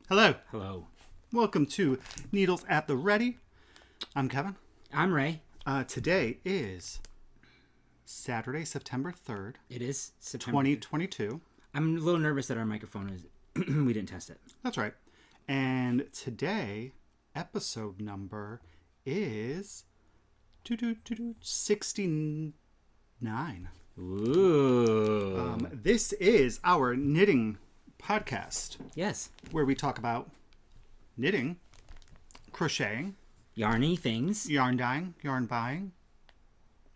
Hello. Hello. Welcome to Needles at the Ready. I'm Kevin. I'm Ray. Today is Saturday, September 3rd. It is September 2022. I'm a little nervous that our microphone is... we didn't test it. That's right. And today, episode number is 69. Ooh. This is our knitting podcast. Yes. Where we talk about knitting, crocheting, Yarny things. yarn dyeing, yarn buying,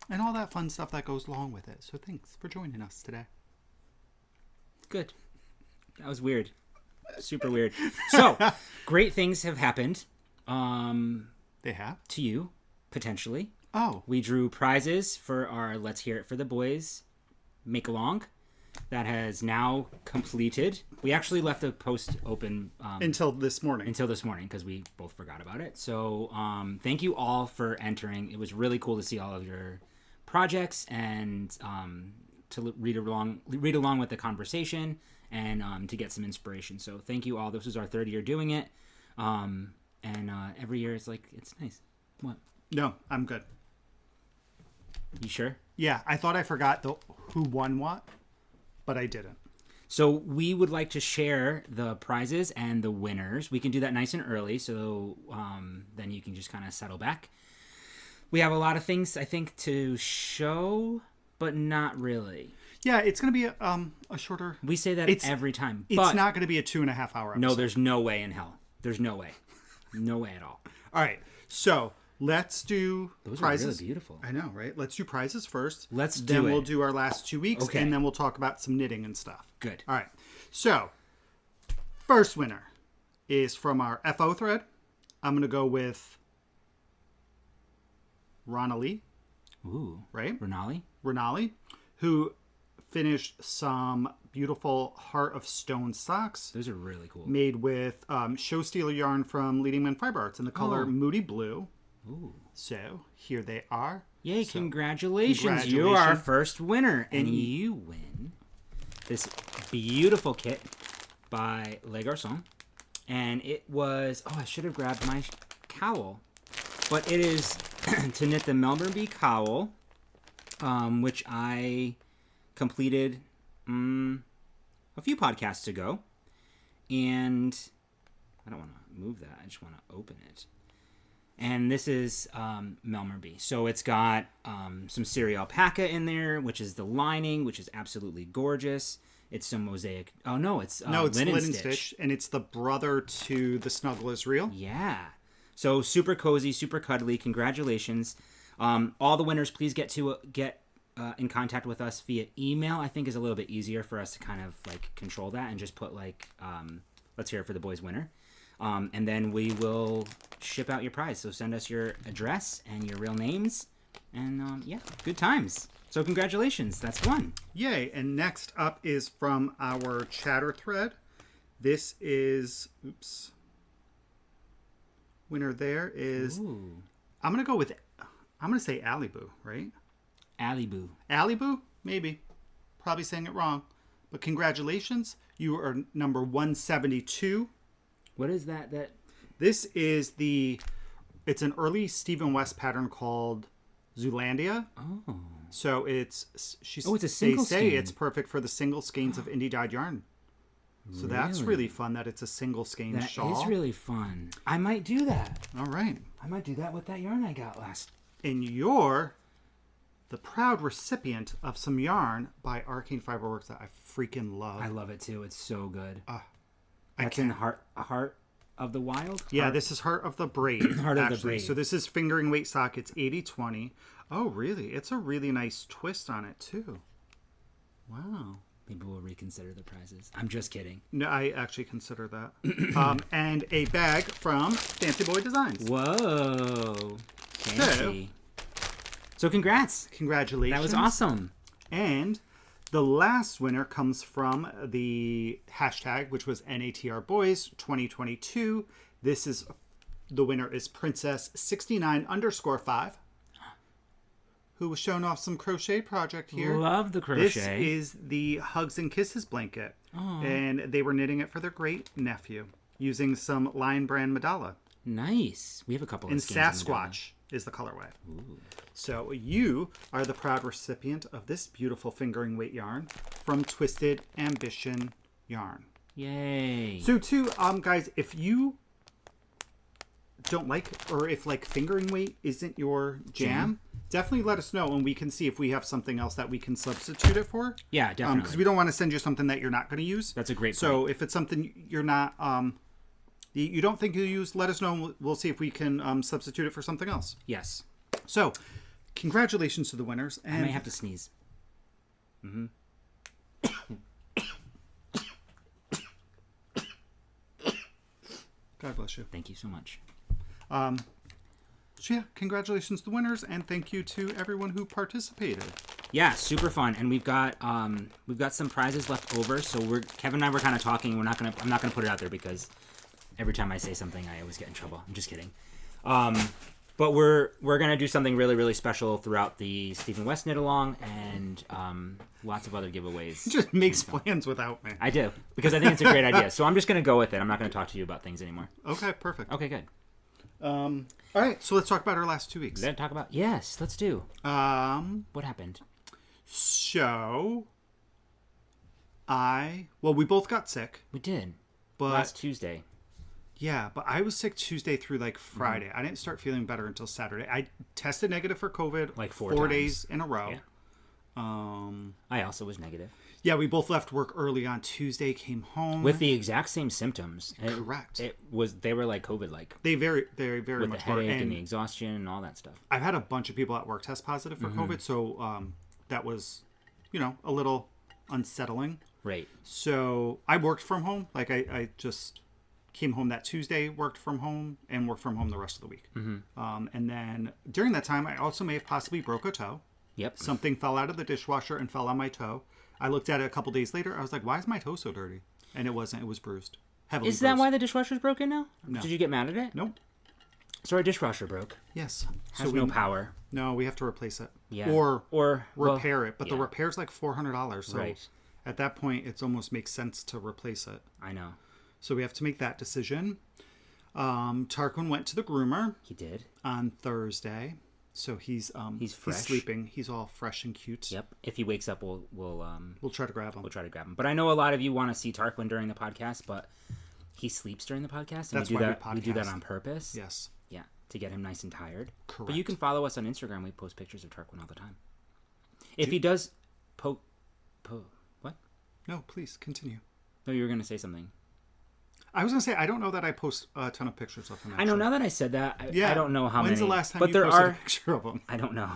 and all that fun stuff that goes along with it. So thanks for joining us today. Good. That was weird. Super weird. So, great things have happened. They have? To you, potentially. Oh. We drew prizes for our Let's Hear It for the Boys make-along. That has now completed. We actually left the post open until this morning. Because we both forgot about it. So thank you all for entering. It was really cool to see all of your projects and to read along with the conversation and to get some inspiration. So thank you all. This was our third year doing it, and every year it's nice. What? No, I'm good. You sure? Yeah, I thought I forgot who won what. But I didn't. So we would like to share the prizes and the winners. We can do that nice and early, so then you can just kind of settle back. We have a lot of things, I think, to show, but not really. Yeah, it's going to be a shorter... We say that every time. It's not going to be a 2.5 hour episode. No, there's no way in hell. There's no way. No way at all. All right, so... Let's do Those prizes. Are really beautiful. I know, right? Let's do prizes first. Then we'll do our last 2 weeks, okay. And then we'll talk about some knitting and stuff. Good. All right. So, first winner is from our FO thread. I'm going to go with Ronali. Ooh. Right? Ronali, who finished some beautiful Heart of Stone socks. Those are really cool. Made with show stealer yarn from Leading Man Fiber Arts in the color Moody Blue. Ooh. So, here they are. Yay, congratulations. You are our first winner. And you win this beautiful kit by Le Garçon. And it was... Oh, I should have grabbed my cowl. But it is to knit the Melbourne Bee cowl, which I completed a few podcasts ago. And I don't want to move that. I just want to open it. And this is Melbourne Bee. So it's got some Syria alpaca in there, which is the lining, which is absolutely gorgeous. It's some mosaic. Oh, no, it's linen stitch. And it's the brother to the Snuggle is Real. Yeah. So super cozy, super cuddly. Congratulations. All the winners, please get in contact with us via email. I think is a little bit easier for us to kind of control that and just put Let's Hear It for the Boys winner. And then we will ship out your prize. So send us your address and your real names. And yeah, good times. So congratulations. That's fun. Yay. And next up is from our chatter thread. This is... Oops. Winner there is... Ooh. I'm going to say Aliboo, right? Aliboo. Aliboo? Maybe. Probably saying it wrong. But congratulations. You are number 172. What is that? This is it's an early Stephen West pattern called Zoolandia. Oh. So it's a single skein. It's perfect for the single skeins of indie dyed yarn. So that's really fun that it's a single skein shawl. That is really fun. I might do that. All right. I might do that with that yarn I got last. And you're the proud recipient of some yarn by Arcane Fiberworks that I freaking love. I love it too. It's so good. That's in Heart of the Wild? Yeah, this is Heart of the Brave. Heart of the Brave. So this is fingering weight sock. It's 80/20. Oh, really? It's a really nice twist on it, too. Wow. Maybe we'll reconsider the prizes. I'm just kidding. No, I actually consider that. And a bag from Fancy Boy Designs. Whoa. Fancy. So congrats. Congratulations. That was awesome. And the last winner comes from the hashtag, which was NATRBoys 2022. The winner is Princess69_5. who was showing off some crochet project here. Love the crochet. This is the Hugs and Kisses blanket. Aww. And they were knitting it for their great nephew. using some Lion Brand Medalla. Nice. We have a couple of And skins Sasquatch is the colorway. Ooh. So you are the proud recipient of this beautiful fingering weight yarn from Twisted Ambition Yarn. Yay. So too, guys, if you don't like, or if like fingering weight isn't your jam, definitely let us know and we can see if we have something else that we can substitute it for. Yeah, definitely. Because we don't want to send you something that you're not going to use. That's a great point. So if it's something you're not, you don't think you'll use, let us know and we'll see if we can substitute it for something else. Yes. So, congratulations to the winners. And I may have to sneeze. Mm-hmm. God bless you. Thank you so much. So yeah, congratulations to the winners, and thank you to everyone who participated. Yeah, super fun, and we've got some prizes left over. So Kevin and I were kind of talking. I'm not gonna put it out there because every time I say something, I always get in trouble. I'm just kidding. But we're gonna do something really, really special throughout the Stephen West knit along, and lots of other giveaways. Just makes plans without me. I do, because I think it's a great idea. So I'm just gonna go with it. I'm not gonna talk to you about things anymore. Okay, perfect. Okay, good. All right, so let's talk about our last 2 weeks. Yes, let's do. What happened? So we both got sick. We did. But last Tuesday. Yeah, but I was sick Tuesday through like Friday. I didn't start feeling better until Saturday. I tested negative for COVID like 4 times. Days in a row. Yeah. I also was negative. Yeah, we both left work early on Tuesday, came home with the exact same symptoms. Correct. They were like COVID like. They very much with the headache and the exhaustion and all that stuff. I've had a bunch of people at work test positive for COVID, so that was, a little unsettling. Right. So I worked from home. Like I just came home that Tuesday, worked from home, and worked from home the rest of the week. Mm-hmm. And then during that time, I also may have possibly broke a toe. Yep. Something fell out of the dishwasher and fell on my toe. I looked at it a couple days later. I was like, why is my toe so dirty? And it wasn't. It was bruised. Heavily bruised. Is that why the dishwasher's broken now? No. Did you get mad at it? Nope. So our dishwasher broke. Yes. Has no power. No, we have to replace it. Yeah. Or repair it. But the repair's like $400. So right. At that point, it almost makes sense to replace it. I know. So we have to make that decision. Tarquin went to the groomer. He did. On Thursday. So he's fresh. He's sleeping. He's all fresh and cute. Yep. If he wakes up, we'll try to grab him. We'll try to grab him. But I know a lot of you want to see Tarquin during the podcast, but he sleeps during the podcast, and That's we do why that. We do that on purpose. Yes. Yeah, to get him nice and tired. Correct. But you can follow us on Instagram. We post pictures of Tarquin all the time. If he does, what? No, please continue. No, you were going to say something. I was going to say, I don't know that I post a ton of pictures of him. Actually. I know, now that I said that, I don't know how many. When's the last time but you there posted a picture of him? I don't know.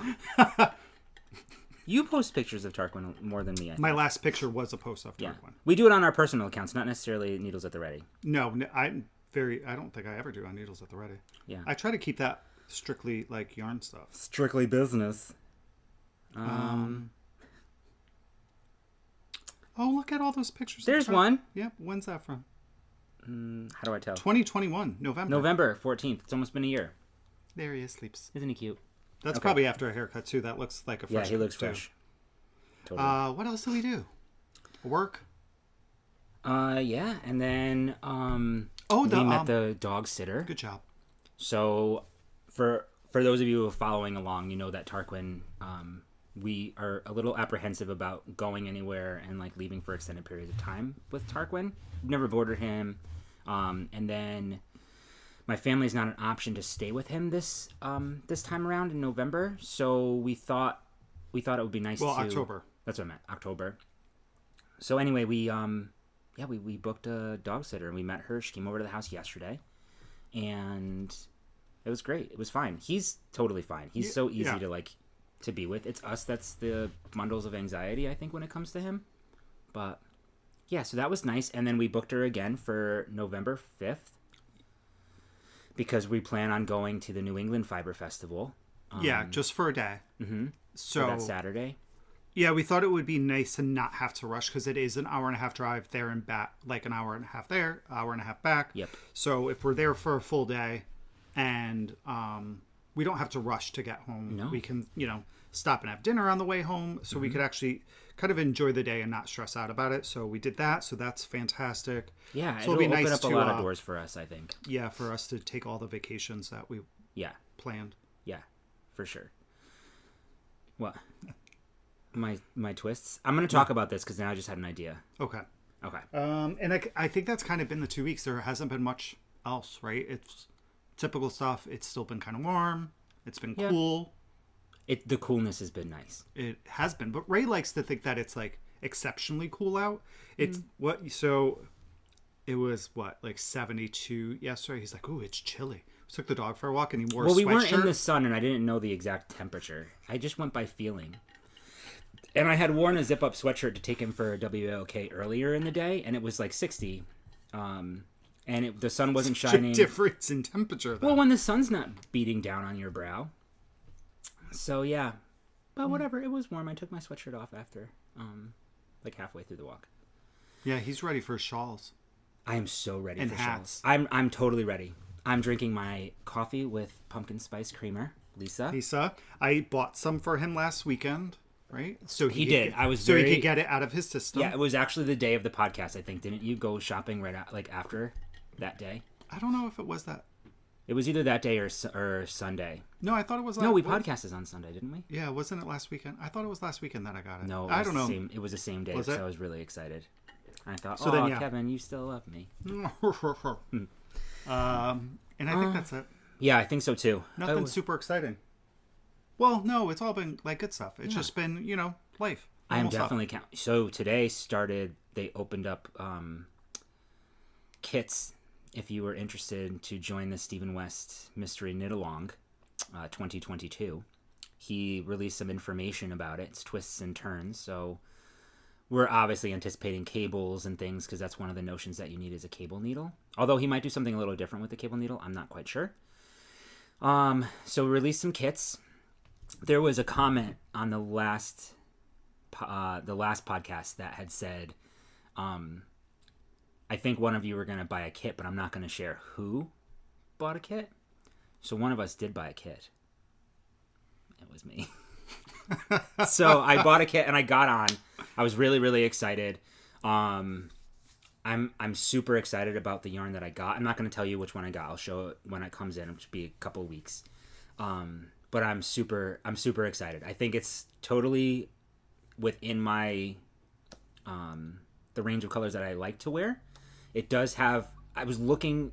You post pictures of Tarquin more than me, I think. My last picture was a post of Tarquin. Yeah. We do it on our personal accounts, not necessarily Needles at the Ready. No, I don't think I ever do on Needles at the Ready. Yeah. I try to keep that strictly like yarn stuff. Strictly business. Oh, look at all those pictures. There's one. Yep. When's that from? How do I tell? 2021, November. November 14th. It's almost been a year. There he is, sleeps. Isn't he cute? That's probably after a haircut, too. That looks like a fresh Yeah, he looks too. fresh. Totally. What else do we do? Work? Yeah. And then we met the dog sitter. Good job. So for those of you who are following along, you know that Tarquin, we are a little apprehensive about going anywhere and like leaving for extended periods of time with Tarquin. We've never boarded him. And then my family's not an option to stay with him this time around in November. So we thought it would be nice to... October. That's what I meant, October. So anyway, we booked a dog sitter and we met her. She came over to the house yesterday. And it was great. It was fine. He's totally fine. He's so easy to be with. It's us that's the bundles of anxiety, I think, when it comes to him. But yeah, so that was nice. And then we booked her again for November 5th because we plan on going to the New England Fiber Festival. Just for a day. Mm-hmm. So that Saturday. Yeah, we thought it would be nice to not have to rush because it is an hour and a half drive there and back, like an hour and a half there, hour and a half back. Yep. So if we're there for a full day and we don't have to rush to get home. No. We can, stop and have dinner on the way home. So we could actually kind of enjoy the day and not stress out about it. So we did that. So that's fantastic. Yeah, so it'll open up a lot of doors for us, I think. Yeah, for us to take all the vacations that we planned. Yeah, for sure. What? My twists? I'm going to talk about this because now I just had an idea. Okay. Okay. And I think that's kind of been the 2 weeks. There hasn't been much else, right? It's typical stuff. It's still been kind of warm. It's been cool. The coolness has been nice. It has been. But Ray likes to think that it's like exceptionally cool out. It's so it was like 72 yesterday. He's like, "Ooh, it's chilly." We took the dog for a walk and he wore a sweatshirt. Well, we weren't in the sun and I didn't know the exact temperature. I just went by feeling. And I had worn a zip-up sweatshirt to take him for a WLK earlier in the day, and it was like 60. And the sun wasn't shining. Such a difference in temperature, though. Well, when the sun's not beating down on your brow. So, yeah. But whatever, it was warm. I took my sweatshirt off after, like halfway through the walk. Yeah, he's ready for shawls. I am so ready and for hats. shawls. I'm totally ready. I'm drinking my coffee with pumpkin spice creamer. Lisa, I bought some for him last weekend. Right, so he did. He could get it out of his system. Yeah, it was actually the day of the podcast. I think didn't you go shopping after that day? I don't know if it was that. It was either that day or Sunday. No, I thought it was. No, we podcasted on Sunday, didn't we? Yeah, wasn't it last weekend? I thought it was last weekend that I got it. No, I don't know. It was the same day, so I was really excited. I thought, so then, Kevin, you still love me. And I think that's it. Yeah, I think so too. Nothing super exciting. Well, no, it's all been like good stuff. It's just been, life. I am definitely So today they opened up kits if you were interested to join the Stephen West Mystery Knit Along 2022. He released some information about it. It's twists and turns. So we're obviously anticipating cables and things because that's one of the notions that you need is a cable needle. Although he might do something a little different with the cable needle. I'm not quite sure. So we released some kits. There was a comment on the last podcast that had said, I think one of you were going to buy a kit, but I'm not going to share who bought a kit. So one of us did buy a kit. It was me. So I bought a kit and I got on. I was really, really excited. I'm super excited about the yarn that I got. I'm not going to tell you which one I got. I'll show it when it comes in, which will be a couple of weeks. But I'm super excited. I think it's totally within my the range of colors that I like to wear. It does have. I was looking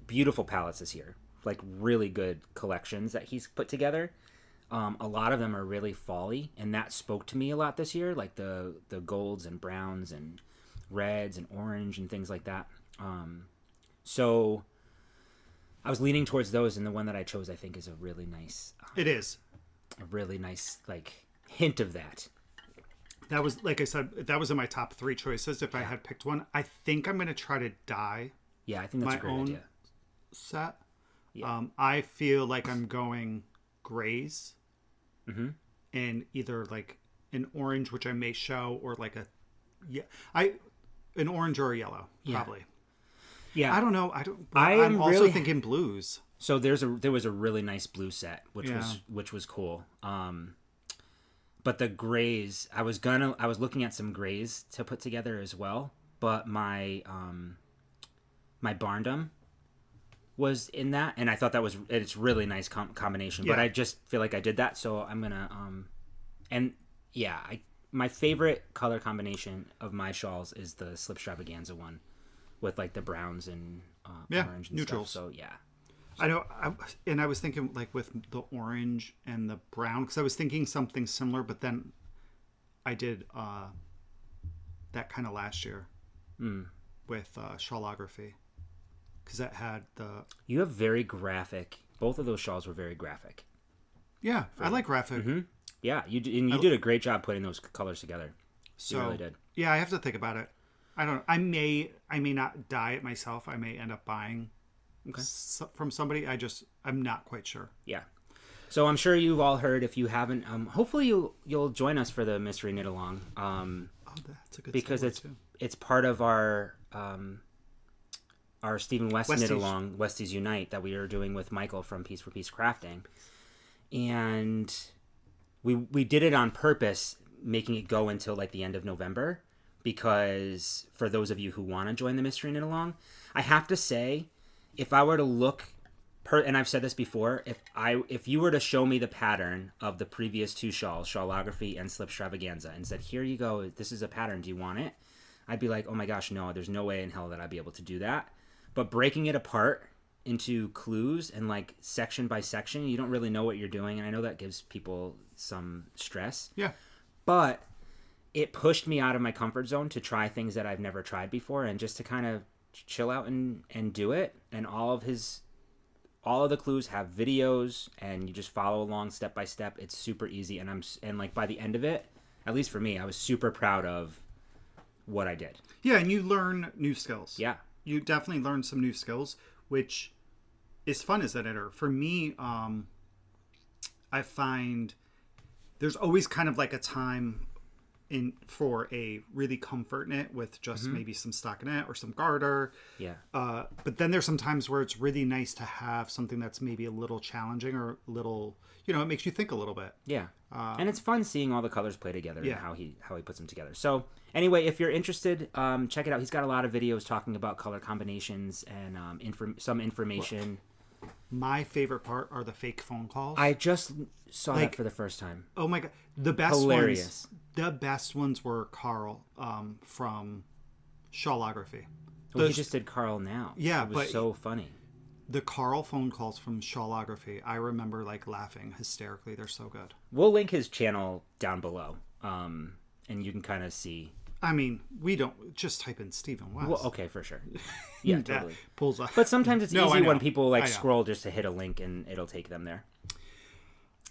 beautiful palettes this year, like really good collections that he's put together. A lot of them are really fall-y, and that spoke to me a lot this year, like the golds and browns and reds and orange and things like that. So I was leaning towards those, and the one that I chose, I think, is a really nice. It is a really nice hint of that. That was, like I said, that was in my top 3 choices. If I had picked one, I think I'm going to try to dye. Yeah, I think that's a great idea. Set. Yeah. I feel like I'm going grays, and either like an orange, which I may show, or like an orange or a yellow, probably. Yeah, I don't know. I'm also thinking blues. So there was a really nice blue set, which was cool. But the grays, I was looking at some grays to put together as well. But my Barndom was in that, and I thought it's really nice combination. Yeah. But I just feel like I did that, so I'm gonna my favorite color combination of my shawls is the Slipstravaganza one, with like the browns and orange and neutrals. Stuff. So yeah. I know, I was thinking like with the orange and the brown, because I was thinking something similar, but then I did that kind of last year with Shawlography, because that had the... You have very graphic... Both of those shawls were very graphic. Yeah, I like graphic. Mm-hmm. Yeah, you did a great job putting those colors together. So, you really did. Yeah, I have to think about it. I don't know. I may not dye it myself. I may end up buying from somebody. I'm not quite sure. Yeah. So I'm sure you've all heard. If you haven't, hopefully you'll join us for the Mystery Knit Along. That's a good because it's part of our our Stephen West knit along, Westies Unite, that we are doing with Michael from Piece for Piece Crafting. And we did it on purpose, making it go until like the end of November, because for those of you who want to join the Mystery Knit Along, I have to say, if I were to look and I've said this before, if you were to show me the pattern of the previous 2 shawls, Shawlography and Slip Extravaganza, and said, here you go, this is a pattern, do you want it? I'd be like, oh my gosh, no, there's no way in hell that I'd be able to do that. But breaking it apart into clues and like section by section, you don't really know what you're doing, and I know that gives people some stress. Yeah. But it pushed me out of my comfort zone to try things that I've never tried before, and just to kind of chill out and do it. And all of the clues have videos, and you just follow along step by step. It's super easy, and like by the end of it, at least for me, I was super proud of what I did. Yeah, and you learn new skills. Yeah. You definitely learn some new skills, which is fun as an editor. For me, I find there's always kind of like a time for a really comfort knit with just maybe some stockinette or some garter. Yeah. But then there's some times where it's really nice to have something that's maybe a little challenging or a little, it makes you think a little bit. Yeah. And it's fun seeing all the colors play together yeah. and how he puts them together. So anyway, if you're interested, check it out. He's got a lot of videos talking about color combinations and some information. My favorite part are the fake phone calls. I just saw that for the first time. Oh my God. The best Hilarious. The best ones were Carl from Shawlography. Well, he just did Carl now. Yeah, it was so funny. The Carl phone calls from Shawlography, I remember like laughing hysterically. They're so good. We'll link his channel down below, and you can kind of see. I mean, we don't just type in Stephen West. Well, okay, for sure. Yeah, totally. Pulls up. But sometimes it's easy when people scroll just to hit a link and it'll take them there.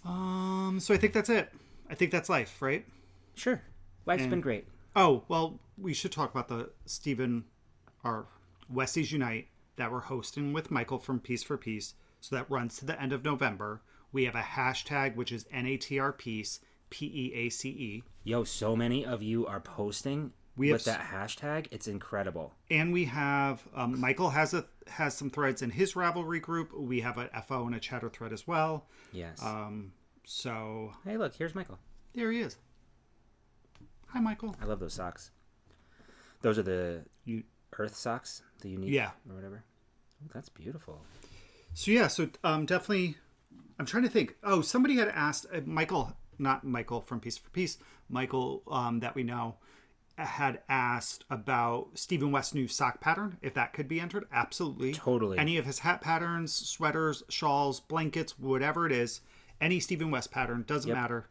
So I think that's it. I think that's life, right? Sure. Life's been great. Oh, well, we should talk about the our Westies Unite that we're hosting with Michael from Piece for Piece. So that runs to the end of November. We have a hashtag, which is NATR Piece, PEACE. Yo, so many of you are posting with that hashtag. It's incredible. And we have, Michael has some threads in his Ravelry group. We have an FO and a chatter thread as well. Yes. So. Hey, look, here's Michael. There he is. Hi, Michael. I love those socks. Those are the Earth socks, the unique or whatever. Oh, that's beautiful. So yeah, definitely, I'm trying to think. Oh, somebody had asked Michael, not Michael from Piece for Piece, Michael that we know had asked about Stephen West's new sock pattern, if that could be entered. Absolutely. Totally. Any of his hat patterns, sweaters, shawls, blankets, whatever it is, any Stephen West pattern, doesn't matter.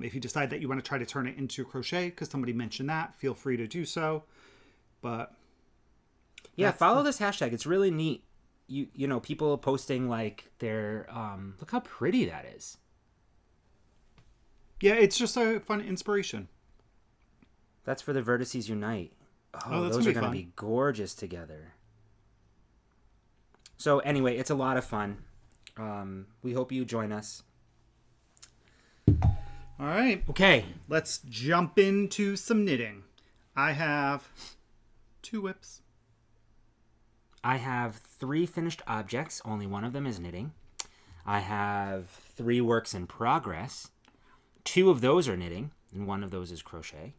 If you decide that you want to try to turn it into crochet, because somebody mentioned that, feel free to do so. But yeah, follow this hashtag. It's really neat. You know, people posting like their look how pretty that is. Yeah, it's just a fun inspiration. That's for the Westies Unite. Oh, those are going to be gorgeous together. So anyway, it's a lot of fun. We hope you join us. All right. Okay. Let's jump into some knitting. I have 2 whips. I have 3 finished objects. Only one of them is knitting. I have 3 works in progress. 2 of those are knitting, and 1 of those is crochet.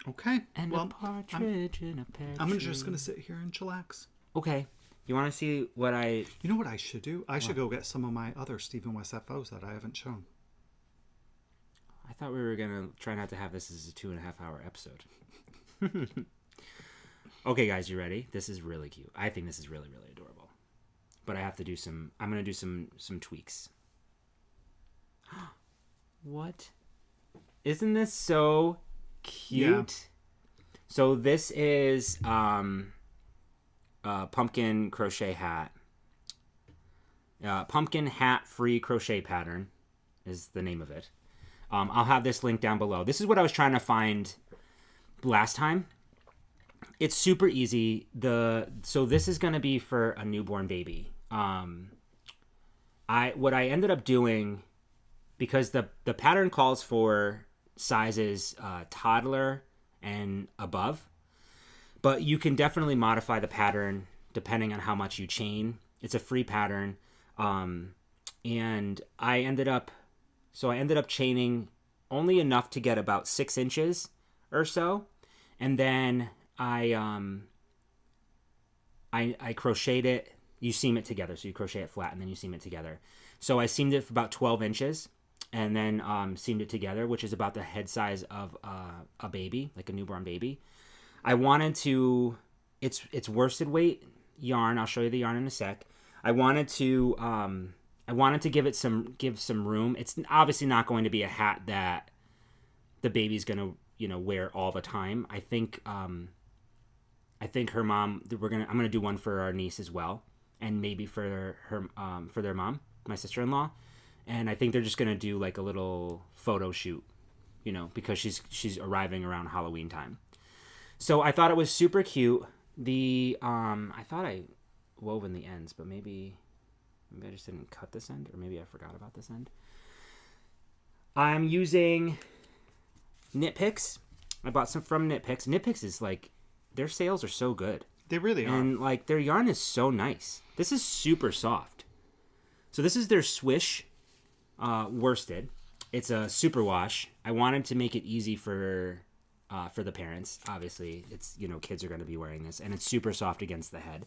Okay. And a partridge in a pear tree. I'm just going to sit here and chillax. Okay. You want to see what I... You know what I should do? I should go get some of my other Stephen West FOs that I haven't shown. I thought we were going to try not to have this as a 2.5-hour episode. Okay, guys, you ready? This is really cute. I think this is really, really adorable. But I have to do some... I'm going to do some tweaks. What? Isn't this so cute? Yeah. So this is pumpkin crochet hat. Pumpkin hat free crochet pattern is the name of it. I'll have this link down below. This is what I was trying to find last time. It's super easy. So this is going to be for a newborn baby. What I ended up doing, because the pattern calls for sizes toddler and above, But you can definitely modify the pattern depending on how much you chain. It's a free pattern. And I ended up chaining only enough to get about 6 inches or so. And then I crocheted it. You seam it together. So you crochet it flat and then you seam it together. So I seamed it for about 12 inches and then seamed it together, which is about the head size of a baby, like a newborn baby. I wanted to, it's worsted weight yarn. I'll show you the yarn in a sec. I wanted to give some room. It's obviously not going to be a hat that the baby's going to, wear all the time. I think her mom, I'm going to do one for our niece as well. And maybe for their mom, my sister-in-law. And I think they're just going to do like a little photo shoot, because she's arriving around Halloween time. So I thought it was super cute. I thought I wove in the ends, but maybe I just didn't cut this end, or maybe I forgot about this end. I'm using Knit Picks. I bought some from Knit Picks. Knit Picks is like, their sales are so good. They really are. And like their yarn is so nice. This is super soft. So this is their Swish worsted. It's a superwash. I wanted to make it easy for the parents. Obviously, it's kids are going to be wearing this, and it's super soft against the head.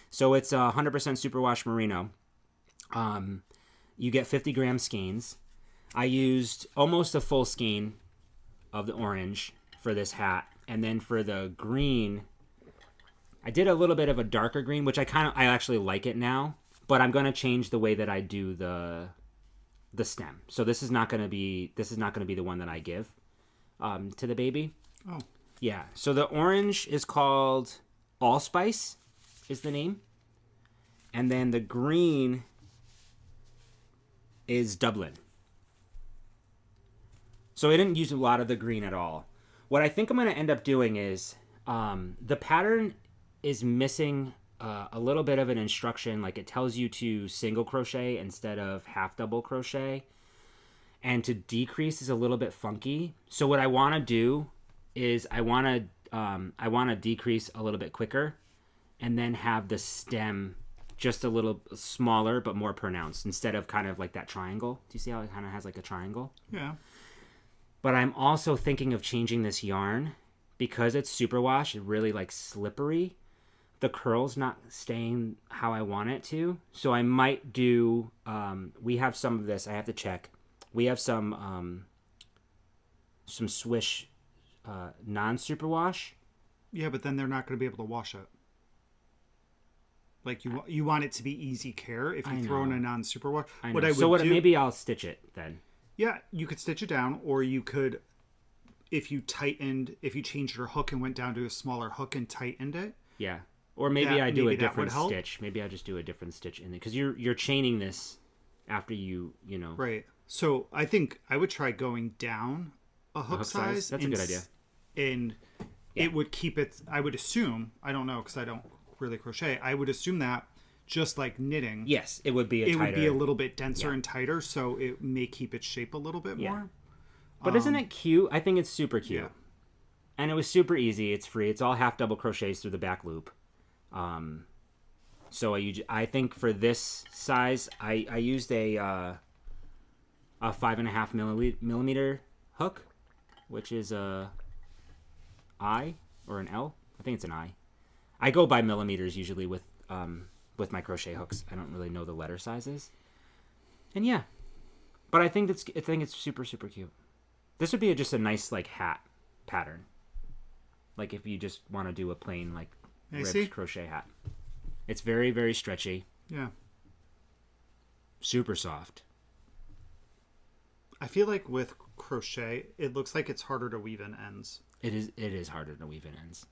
So it's 100% superwash merino. You get 50 gram skeins. I used almost a full skein of the orange for this hat, and then for the green, I did a little bit of a darker green, which I actually like it now, but I'm going to change the way that I do the stem. So this is not going to be the one that I give to the baby. Oh. Yeah. So the orange is called Allspice is the name. And then the green is Dublin. So I didn't use a lot of the green at all. What I think I'm going to end up doing is the pattern is missing a little bit of an instruction. Like it tells you to single crochet instead of half double crochet, and to decrease is a little bit funky. So what I want to do is I want to decrease a little bit quicker, and then have the stem just a little smaller but more pronounced instead of kind of like that triangle. Do you see how it kind of has like a triangle? Yeah. But I'm also thinking of changing this yarn because it's superwash. It's really like slippery. The curl's not staying how I want it to. So I might do, we have some of this. I have to check. We have some Swish non-superwash. Yeah, but then they're not going to be able to wash it. Like you want it to be easy care if you throw in a non-superwash. Maybe I'll stitch it then. Yeah, you could stitch it down, or you could, if you changed your hook and went down to a smaller hook and tightened it. Yeah. Or maybe I do a different stitch. Maybe I just do a different stitch in it, because you're chaining this after you know. Right. So I think I would try going down a hook size. That's a good idea. And it would keep it. I would assume. I don't know because I don't really crochet. I would assume that just like knitting. Yes, it would be would be a little bit denser and tighter, so it may keep its shape a little bit more. But isn't it cute? I think it's super cute. Yeah. And it was super easy. It's free. It's all half double crochets through the back loop. So I think for this size, I used a 5.5 millimeter hook, which is a I or an L. I think it's an I. I go by millimeters usually with my crochet hooks. I don't really know the letter sizes. And yeah, but I think it's super, super cute. This would be just a nice like hat pattern. Like if you just want to do a plain like ribbed crochet hat. It's very, very stretchy. Yeah. Super soft. I feel like with crochet, it looks like it's harder to weave in ends. It is harder to weave in ends.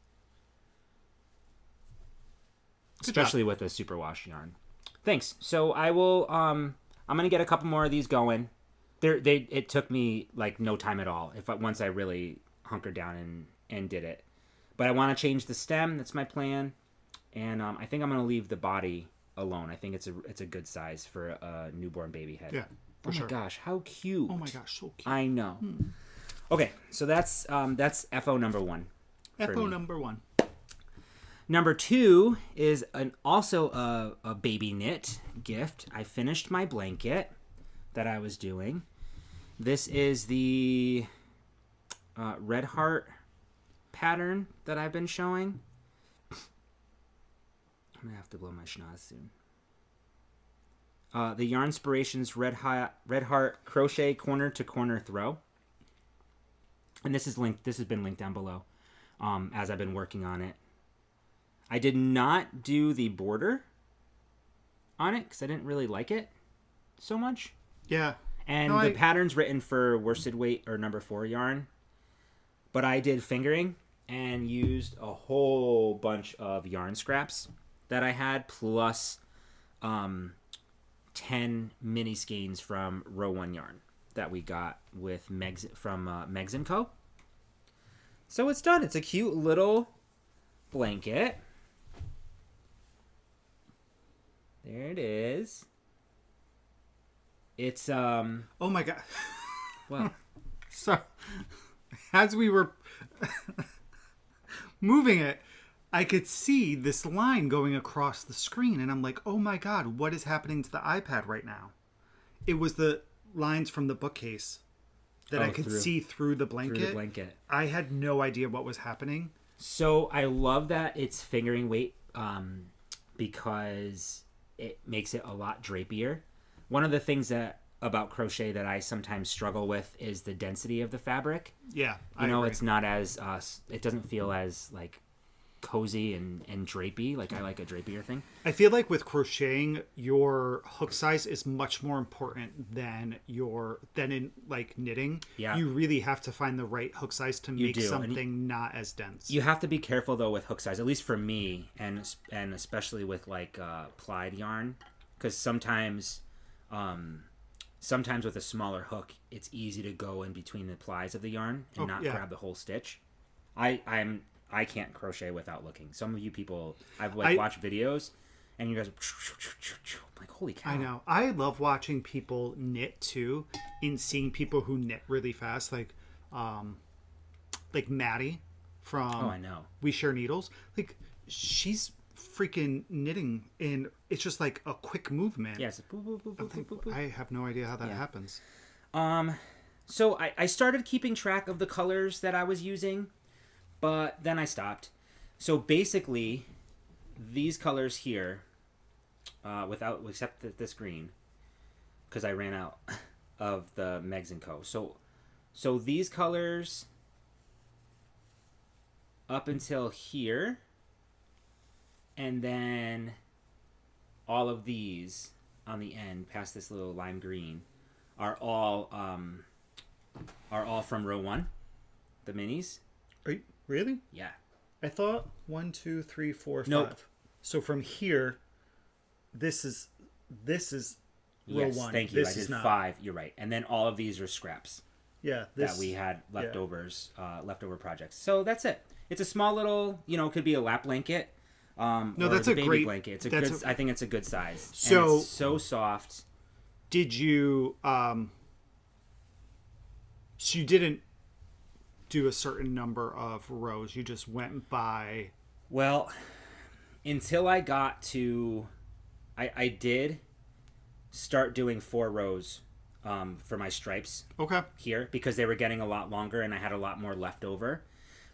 Good Especially job. with a superwash yarn. Thanks. So I will I'm gonna get a couple more of these going. It took me like no time at all once I really hunkered down and did it. But I want to change the stem. That's my plan. And I think I'm going to leave the body alone. I think it's a good size for a newborn baby head. Yeah, for sure. Oh my gosh, how cute. Oh my gosh, so cute. I know. Okay, so that's FO number 1. FO number 1. Number 2 is also a baby knit gift. I finished my blanket that I was doing. This is the Red Heart pattern that I've been showing. I'm going to have to blow my schnoz soon. The Yarn Inspirations Red Heart Crochet Corner to Corner Throw. And this is linked. This has been linked down below as I've been working on it. I did not do the border on it because I didn't really like it so much. Yeah. And the pattern's written for worsted weight or number 4 yarn. But I did fingering and used a whole bunch of yarn scraps that I had, plus 10 mini skeins from Row 1 Yarn that we got with from Megs & Co. So it's done. It's a cute little blanket. There it is. It's oh my god. Well, so as we were moving it, I could see this line going across the screen, and I'm like, oh my god, what is happening to the iPad right now? It was the lines from the bookcase that I could see through the blanket. Through the blanket. I had no idea what was happening. So I love that it's fingering weight because it makes it a lot drapier. One of the things about crochet that I sometimes struggle with is the density of the fabric. Yeah, I agree. It's not as it doesn't feel as like cozy and drapey. Like I like a drapier thing. I feel like with crocheting, your hook size is much more important than in like knitting. Yeah, you really have to find the right hook size to make something not as dense. You have to be careful though with hook size, at least for me, and especially with like plied yarn, because sometimes with a smaller hook, it's easy to go in between the plies of the yarn and not grab the whole stitch. I can't crochet without looking. Some of you people, I've watched videos, and you guys, I'm like, holy cow! I know. I love watching people knit too, and seeing people who knit really fast, like Maddie from I know. We Share Needles. Like she's freaking knitting, and it's just like a quick movement. Yes. Boop, boop, boop, boop, boop, boop. I have no idea how that happens. So I started keeping track of the colors that I was using. But then I stopped. So basically, these colors here, except this green, because I ran out of the Megs & Co. So these colors up until here, and then all of these on the end, past this little lime green, are all from Row 1, the minis. Are you, really? Yeah. I thought 1, 2, 3, 4, 5. Nope. So from here, this is row 1. Thank you. I did 5. You're right. And then all of these are scraps. Yeah. That we had leftover projects. So that's it. It's a small little, it could be a lap blanket. No, or that's a a baby great blanket. I think it's a good size. So and it's so soft. Did you? So you didn't do a certain number of rows. You just went by. Well, until I got to, I did start doing 4 rows for my stripes. Okay. Here, because they were getting a lot longer and I had a lot more left over.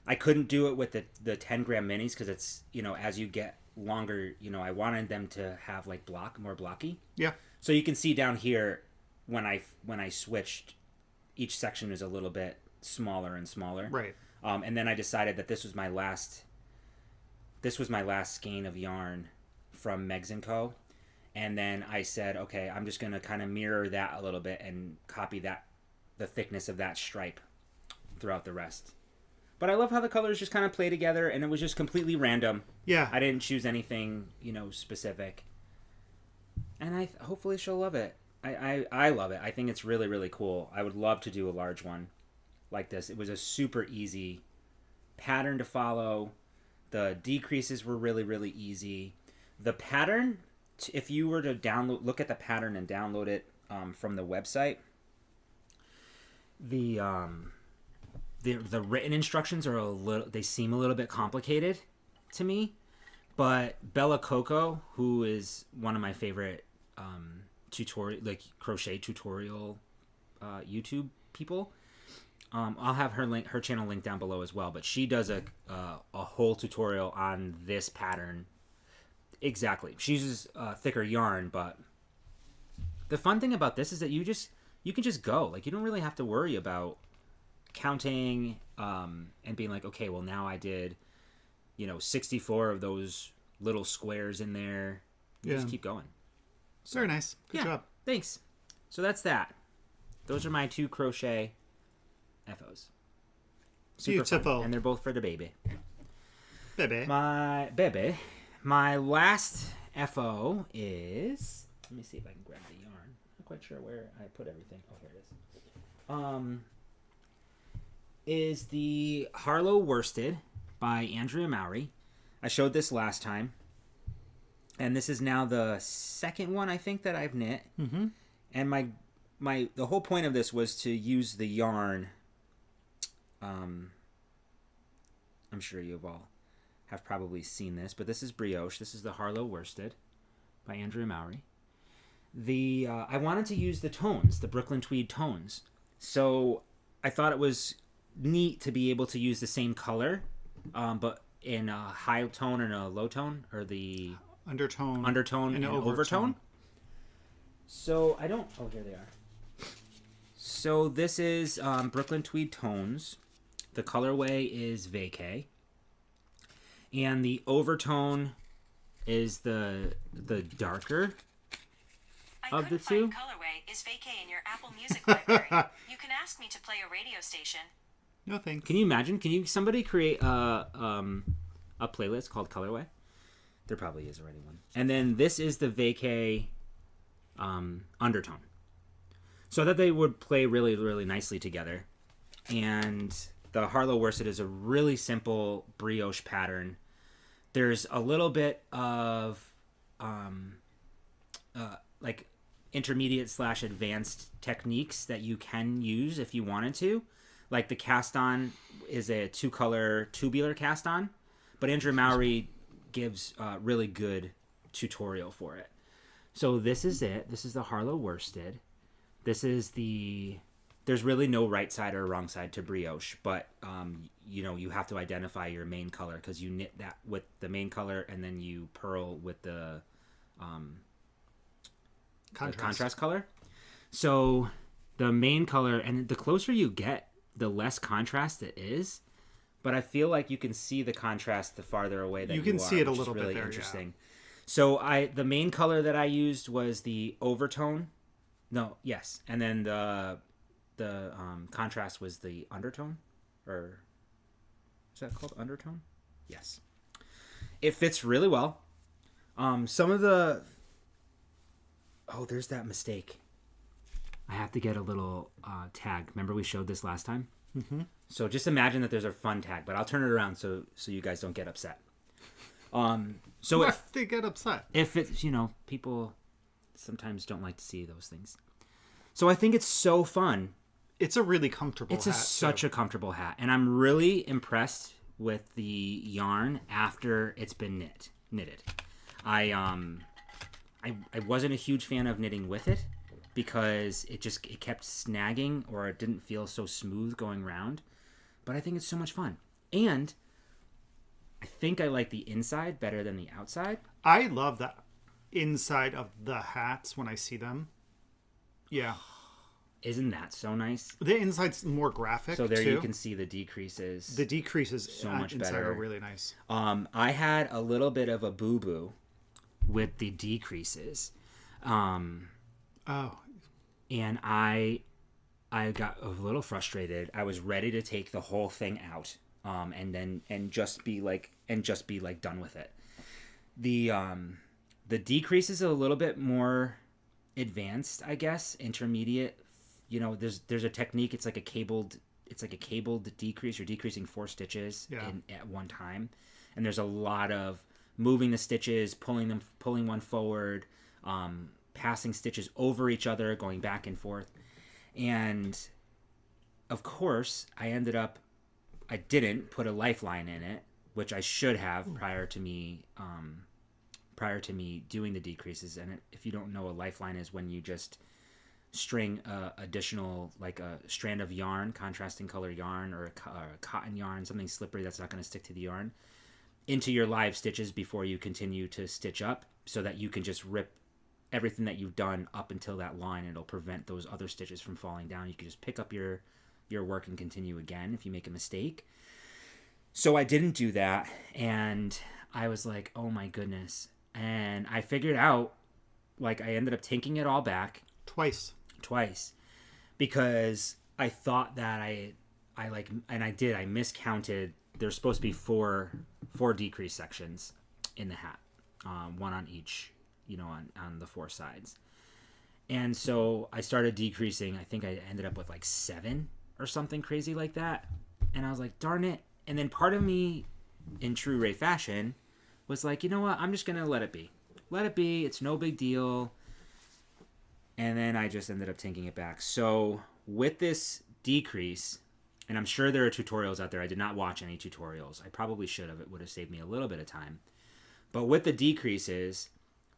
I couldn't do it with the 10 gram minis because it's, as you get longer, I wanted them to have like more blocky. Yeah. So you can see down here when I switched, each section is a little bit smaller and smaller. Right. And then I decided that this was my last skein of yarn from Megs & Co. And then I said, okay, I'm just going to kind of mirror that a little bit and copy the thickness of that stripe throughout the rest. But I love how the colors just kind of play together, and it was just completely random. Yeah. I didn't choose anything, specific. And hopefully she'll love it. I love it. I think it's really, really cool. I would love to do a large one like this. It was a super easy pattern to follow. The decreases were really, really easy. The pattern, if you were to look at the pattern and download it from the website, the written instructions are they seem a little bit complicated to me. But Bella Coco, who is one of my favorite crochet tutorial YouTube people, I'll have her channel linked down below as well. But she does a whole tutorial on this pattern. Exactly. She uses thicker yarn, but the fun thing about this is that you can just go. Like, you don't really have to worry about counting and being like, okay, well, now I did 64 of those little squares in there. You just keep going. Very nice. Good job. Thanks. So that's that. Those are my 2 crochet FOs. Super fun. And they're both for the baby. My last FO is... Let me see if I can grab the yarn. I'm not quite sure where I put everything. Oh, here it is. Is the Harlow Worsted by Andrea Mowry. I showed this last time. And this is now the second one, I think, that I've knit. Mm-hmm. And the whole point of this was to use the yarn. I'm sure you've all have probably seen this, but this is brioche. This is the Harlow Worsted by Andrea Mowry. I wanted to use the tones, the Brooklyn Tweed tones. So I thought it was neat to be able to use the same color, but in a high tone and a low tone, or the undertone and overtone. So I don't... Oh, here they are. So this is Brooklyn Tweed tones. The colorway is vacay. And the overtone is the darker of the two. Colorway is vacay in your Apple Music library. You can ask me to play a radio station. No thanks. Can you imagine? Can somebody create a playlist called Colorway? There probably is already one. And then this is the vacay undertone. So I thought they would play really, really nicely together. And the Harlow Worsted is a really simple brioche pattern. There's a little bit of like intermediate / advanced techniques that you can use if you wanted to. Like the cast on is a 2-color tubular cast on, but Andrea Mowry gives a really good tutorial for it. So this is it. This is the Harlow Worsted. This is there's really no right side or wrong side to brioche, but you have to identify your main color, because you knit that with the main color and then you purl with the contrast color. So the main color, and the closer you get, the less contrast it is. But I feel like you can see the contrast the farther away that you can see it a little bit there. Interesting. Yeah. So the main color that I used was the overtone. No, yes, and then the contrast was the undertone, or is that called undertone? Yes. It fits really well. Some of the... Oh, there's that mistake. I have to get a little tag. Remember we showed this last time? Mm-hmm. So just imagine that there's a fun tag, but I'll turn it around so you guys don't get upset. So if they get upset, if it's, people sometimes don't like to see those things. So I think it's so fun. It's a really comfortable hat. It's such a comfortable hat. And I'm really impressed with the yarn after it's been knitted. I wasn't a huge fan of knitting with it because it kept snagging, or it didn't feel so smooth going round. But I think it's so much fun. And I think I like the inside better than the outside. I love the inside of the hats when I see them. Yeah. Isn't that so nice? The inside's more graphic, so there too. You can see the decreases. The decreases so much inside better. Are really nice. I had a little bit of a boo-boo with the decreases. And I got a little frustrated. I was ready to take the whole thing out, and just be done with it. The decrease is a little bit more advanced, I guess, intermediate. There's a technique. It's like a cabled decrease. You're decreasing 4 stitches at one time, and there's a lot of moving the stitches, pulling one forward, passing stitches over each other, going back and forth. And of course, I didn't put a lifeline in it, which I should have prior to me doing the decreases. And if you don't know, a lifeline is when you just string additional, like a strand of yarn, contrasting color yarn, or a cotton yarn, something slippery that's not going to stick to the yarn, into your live stitches before you continue to stitch up, so that you can just rip everything that you've done up until that line. It'll prevent those other stitches from falling down. You can just pick up your work and continue again if you make a mistake. So I didn't do that, and I was like, oh my goodness. And I figured out, like, I ended up taking it all back. Twice. Because I thought that I miscounted. There's supposed to be four decrease sections in the hat. One on each, on the 4 sides. And so I started decreasing. I think I ended up with like 7 or something crazy like that. And I was like, darn it. And then part of me, in true Ray fashion, was like, you know what? I'm just going to let it be. Let it be. It's no big deal. And then I just ended up taking it back. So with this decrease, and I'm sure there are tutorials out there. I did not watch any tutorials. I probably should have. It would have saved me a little bit of time. But with the decreases,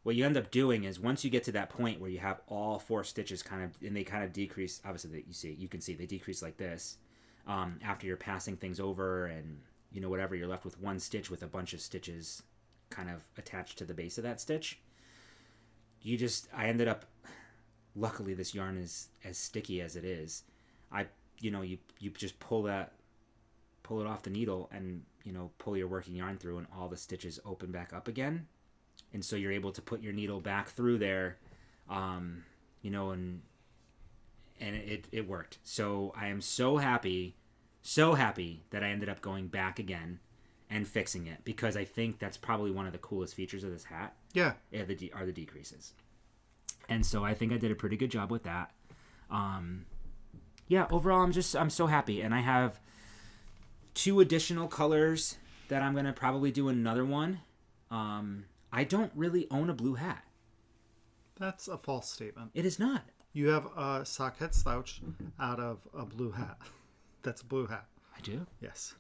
what you end up doing is, once you get to that point where you have all 4 stitches and they kind of decrease, obviously you can see they decrease like this, after you're passing things over and whatever, you're left with 1 stitch with a bunch of stitches kind of attached to the base of that stitch. I ended up, luckily this yarn is as sticky as it is. You just pull it off the needle and pull your working yarn through, and all the stitches open back up again, and so you're able to put your needle back through there, and it worked. So I am so happy that I ended up going back again and fixing it, because I think that's probably one of the coolest features of this hat. Yeah, are the decreases, and so I think I did a pretty good job with that. Yeah, overall, I'm so happy, and I have 2 additional colors that I'm gonna probably do another one. I don't really own a blue hat. That's a false statement. It is not. You have a socket slouch out of a blue hat. That's a blue hat. I do? Yes.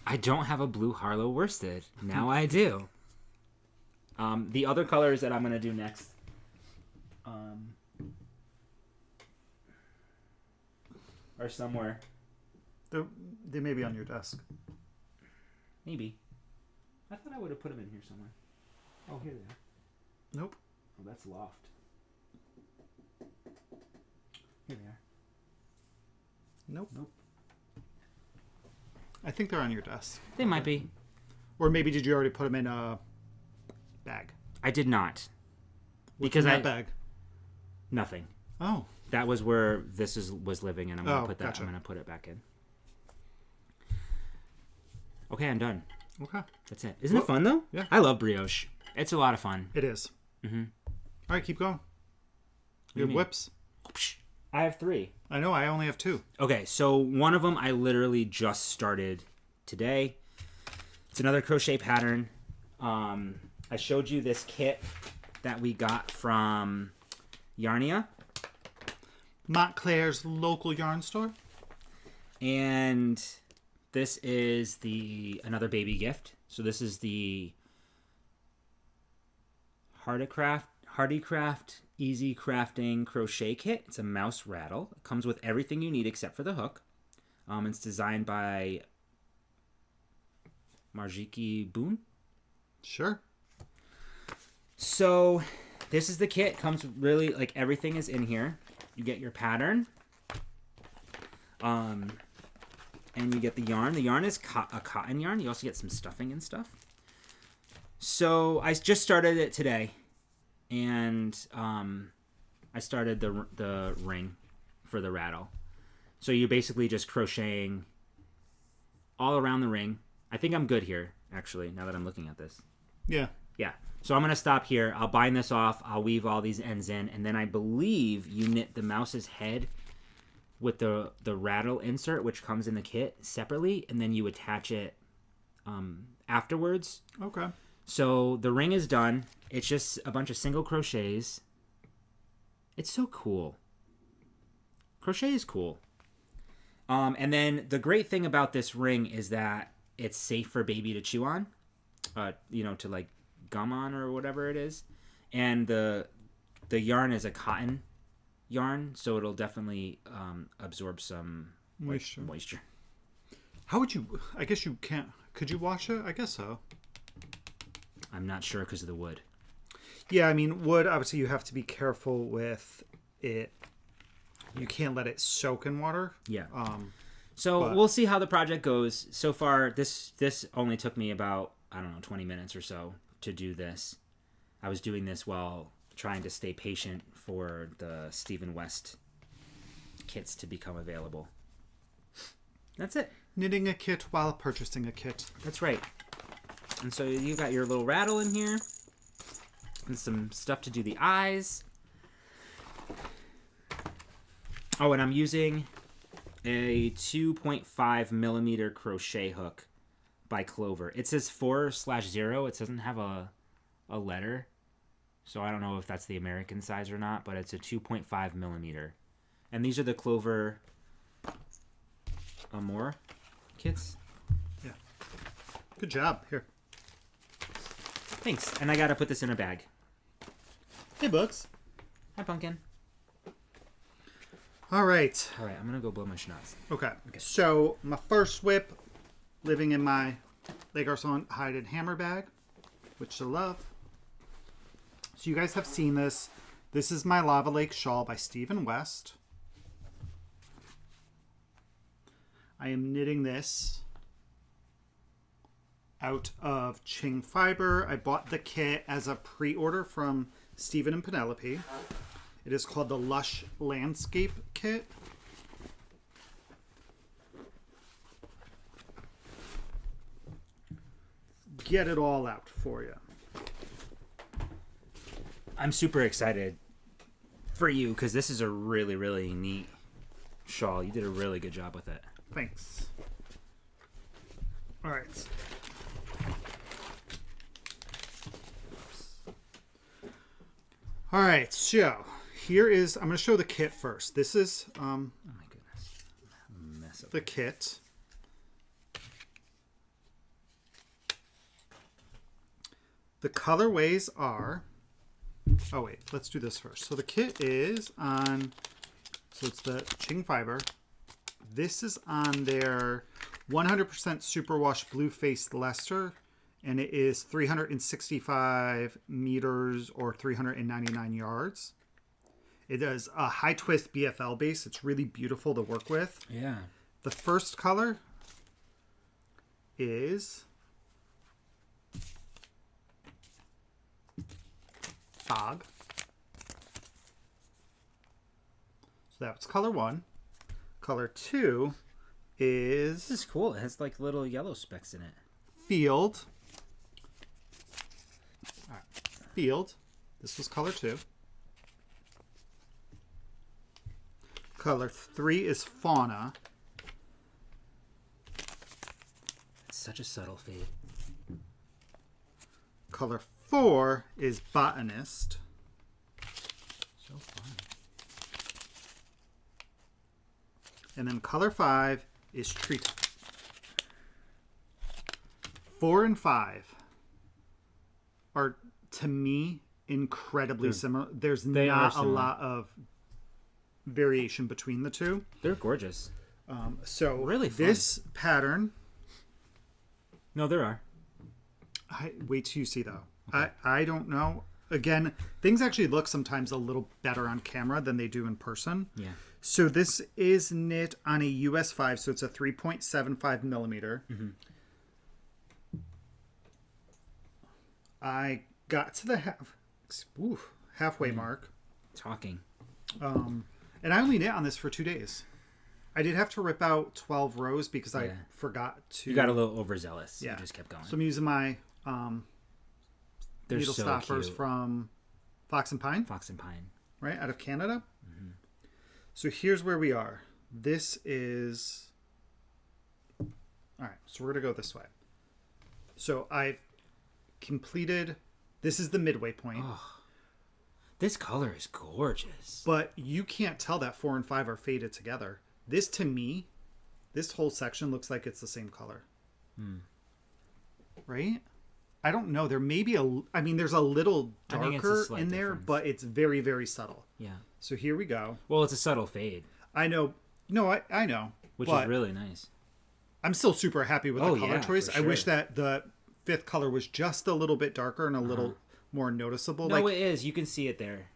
I don't have a blue Harlow Worsted. Now I do. The other colors that I'm gonna do next. Are somewhere. They may be on your desk. Maybe. I thought I would have put them in here somewhere. Oh, here they are. Nope. Oh, that's loft. Here they are. Nope. I think they're on your desk. They might be. Or maybe did you already put them in a bag? I did not. What's in that bag? Nothing. Oh. That was where this was living, and I'm gonna put that. Gotcha. I'm gonna put it back in. Okay, I'm done. Okay, that's it. Isn't it fun though? Yeah, I love brioche. It's a lot of fun. It is. Mm-hmm. All right, keep going. You have whips. I have 3. I know. I only have 2. Okay, so one of them I literally just started today. It's another crochet pattern. I showed you this kit that we got from Yarnia, Montclair's local yarn store. And this is another baby gift. So this is the Hardycraft Easy Crafting Crochet Kit. It's a mouse rattle. It comes with everything you need except for the hook. It's designed by Marjiki Boone. Sure. So this is the kit. Comes really, like, everything is in here. You get your pattern. And you get the yarn. The yarn is a cotton yarn. You also get some stuffing and stuff. So I just started it today. And I started the ring for the rattle. So you're basically just crocheting all around the ring. I think I'm good here, actually, now that I'm looking at this. Yeah. Yeah. So I'm going to stop here. I'll bind this off. I'll weave all these ends in. And then I believe you knit the mouse's head with the rattle insert, which comes in the kit separately. And then you attach it afterwards. Okay. So the ring is done. It's just a bunch of single crochets. It's so cool. Crochet is cool. And then the great thing about this ring is that it's safe for baby to chew on, to like gum on or whatever it is. And the yarn is a cotton yarn, so it'll definitely absorb some moisture. How would you? I guess you can't. Could you wash it? I guess so. I'm not sure because of the wood. Yeah, I mean, wood, obviously you have to be careful with it. You can't let it soak in water. Yeah. We'll see how the project goes. So far, this only took me about, 20 minutes or so to do this. I was doing this while trying to stay patient for the Stephen West kits to become available. That's it. Knitting a kit while purchasing a kit. That's right. And so you got your little rattle in here. And some stuff to do the eyes. Oh, and I'm using a 2.5 millimeter crochet hook by Clover. It says 4/0. It doesn't have a letter. So I don't know if that's the American size or not, but it's a 2.5 millimeter. And these are the Clover Amore kits. Yeah. Good job. Here. Thanks. And I got to put this in a bag. Hey, Bugs. Hi, Pumpkin. All right. I'm going to go blow my schnapps. Okay. So, my first whip, living in my Le Garçon hide and hammer bag, which I love. So, you guys have seen this. This is my Lava Lake Shawl by Stephen West. I am knitting this out of Ching fiber. I bought the kit as a pre-order from Stephen and Penelope. It is called the Lush Landscape Kit. Get it all out for you. I'm super excited for you because this is a really, really neat shawl. You did a really good job with it. Thanks. All right. All right, so here is, I'm going to show the kit first. This is oh my goodness. Mess up the kit. The colorways are, oh wait, let's do this first. So the kit is on, so it's the Ching fiber. This is on their 100% superwash blue faced Leicester. And it is 365 meters or 399 yards. It is a high twist BFL base. It's really beautiful to work with. Yeah. The first color is Fog. So that's color 1. Color 2 is... This is cool. It has like little yellow specks in it. Field. Field. This was color 2. Color 3 is Fauna. It's such a subtle fade. Color 4 is Botanist. So fun. And then color 5 is Treetop. 4 and 5 are, to me, incredibly similar. There's not a lot of variation between the two. They're gorgeous. So really fun. This pattern... No, there are. Wait till you see, though. Okay. I don't know. Again, things actually look sometimes a little better on camera than they do in person. Yeah. So this is knit on a US 5, so it's a 3.75 millimeter. Mm-hmm. I got to the halfway mark. Talking. And I only knit on this for 2 days. I did have to rip out 12 rows because I forgot to... You got a little overzealous. Yeah. You just kept going. So I'm using my They're needle so stoppers cute. from Fox and Pine. Fox and Pine. Right, out of Canada. Mm-hmm. So here's where we are. This is... All right, so we're going to go this way. So I've completed... This is the midway point. Oh, this color is gorgeous. But you can't tell that 4 and 5 are faded together. This, to me, This whole section looks like it's the same color. Right? I don't know. There may be there's a little darker in there, difference. but it's very, very subtle. Yeah. So here we go. Well, it's a subtle fade. I know. No, I know. Which is really nice. I'm still super happy with the color choice. For sure. I wish that the fifth color was just a little bit darker and a little more noticeable. No, it is. You can see it there.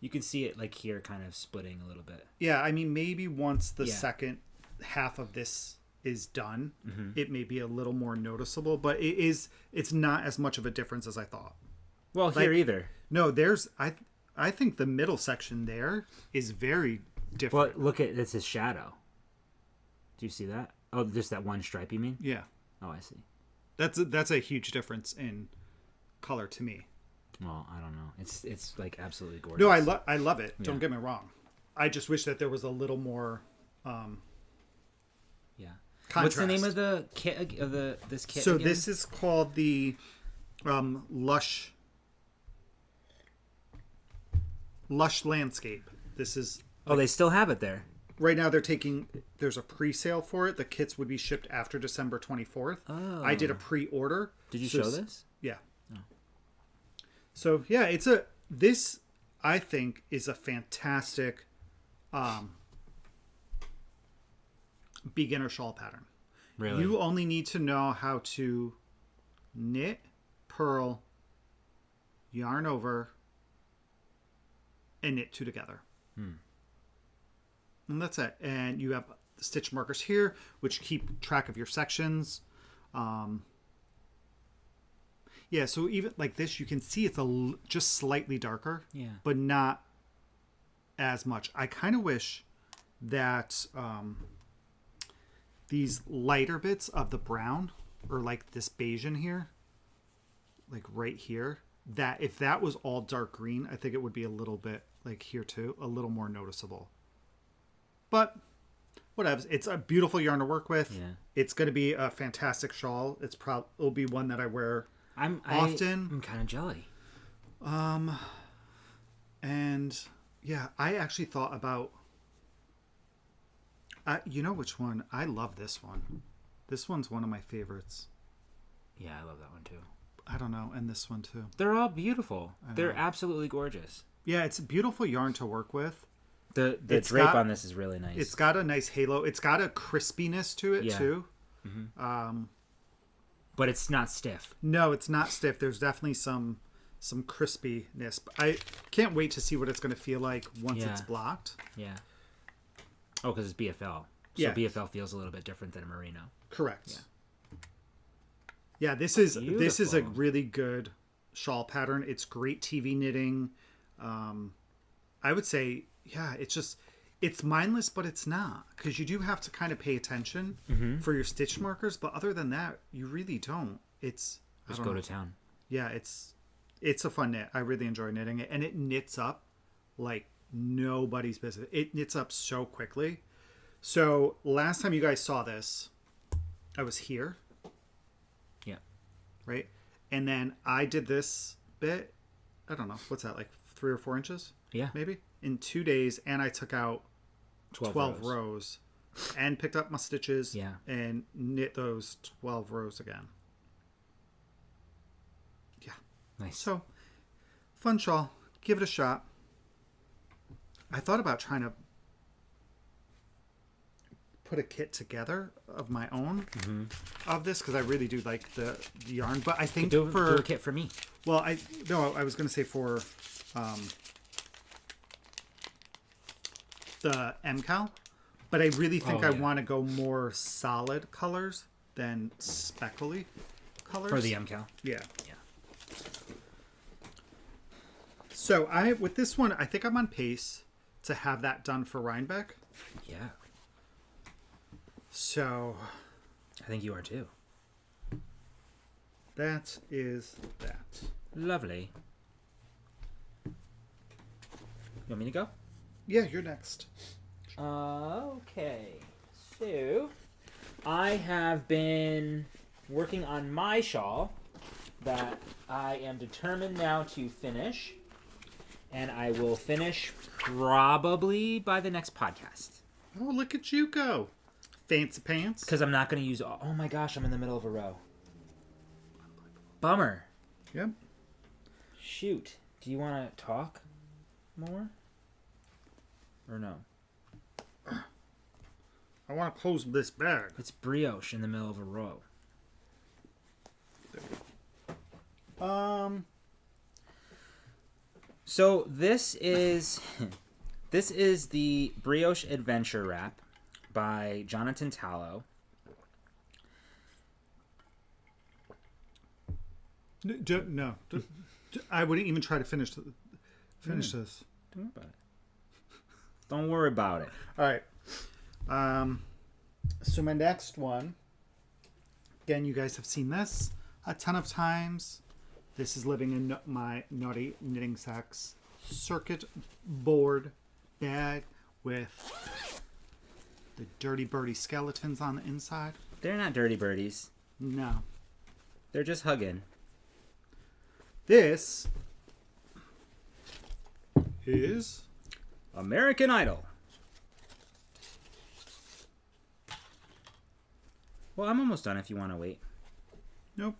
You can see it like here kind of splitting a little bit. Yeah, I mean, maybe once the second half of this is done, it may be a little more noticeable, but it's not as much of a difference as I thought. Well, here either. No, I think the middle section there is very different. Well, look at this is shadow. Do you see that? Oh, just that one stripe you mean? Yeah. Oh, I see. That's a huge difference in color to me. Well, I don't know. It's like absolutely gorgeous. No, I love it. Don't get me wrong. I just wish that there was a little more contrast. What's the name of the kit this kit? So again? this is called the Lush Landscape. This is they still have it there. Right now there's a pre-sale for it. The kits would be shipped after December 24th. Oh. I did a pre-order. Did you show this? Yeah. Oh. So yeah, this I think is a fantastic beginner shawl pattern. Really? You only need to know how to knit, purl, yarn over, and knit two together. And that's it. And you have stitch markers here, which keep track of your sections. Yeah, so even like this, you can see it's just slightly darker, but not as much. I kind of wish that these lighter bits of the brown, or like this beige in here, like right here, that if that was all dark green, I think it would be a little bit like here too, a little more noticeable. But whatever, it's a beautiful yarn to work with. Yeah. It's going to be a fantastic shawl. It'll be one that I wear often. I'm kind of jelly. And yeah, I actually thought about. You know which one? I love this one. This one's one of my favorites. Yeah, I love that one too. I don't know, and this one too. They're all beautiful. They're absolutely gorgeous. Yeah, it's a beautiful yarn to work with. The drape on this is really nice. It's got a nice halo. It's got a crispiness to it too. Mm-hmm. But it's not stiff. No, it's not stiff. There's definitely some crispiness. But I can't wait to see what it's going to feel like once it's blocked. Yeah. Oh, because it's BFL. So BFL feels a little bit different than a merino. Correct. Yeah, this is a really good shawl pattern. It's great TV knitting. I would say, it's mindless, but it's not, because you do have to kind of pay attention for your stitch markers. But other than that, you really don't. Just go to town. Yeah, it's a fun knit. I really enjoy knitting it, and it knits up like nobody's business. It knits up so quickly. So last time you guys saw this, I was here. Yeah. Right? And then I did this bit, I don't know, what's that, like 3 or 4 inches? Yeah. Maybe? In 2 days, and I took out 12 rows and picked up my stitches and knit those 12 rows again. Yeah. Nice. So, fun shawl. Give it a shot. I thought about trying to put a kit together of my own of this, because I really do like the yarn. But I think do a kit for me. Well, I was going to say for the MCal, but I really think I want to go more solid colors than speckly colors for the MCal. Yeah. So with this one, I think I'm on pace to have that done for Rhinebeck. Yeah. So I think you are too. That is that. Lovely. You want me to go? Yeah, you're next. Okay. So I have been working on my shawl that I am determined now to finish. And I will finish probably by the next podcast. Oh, look at you go. fancy pants. Because I'm not going to use... Oh my gosh, I'm in the middle of a row. Bummer. Yep. Shoot. Do you want to talk more? Or no? I want to close this bag. It's brioche in the middle of a row. So this is the Brioche Adventure Wrap by Jonathan Tallow. No, I wouldn't even try to finish this. Don't worry about it. Don't worry about it. All right. So my next one, again, you guys have seen this a ton of times. This is living in my Naughty Knitting Sacks circuit board bag with the Dirty Birdie skeletons on the inside. They're not dirty birdies. No. They're just hugging. This is American Idol. Well, I'm almost done if you want to wait. Nope.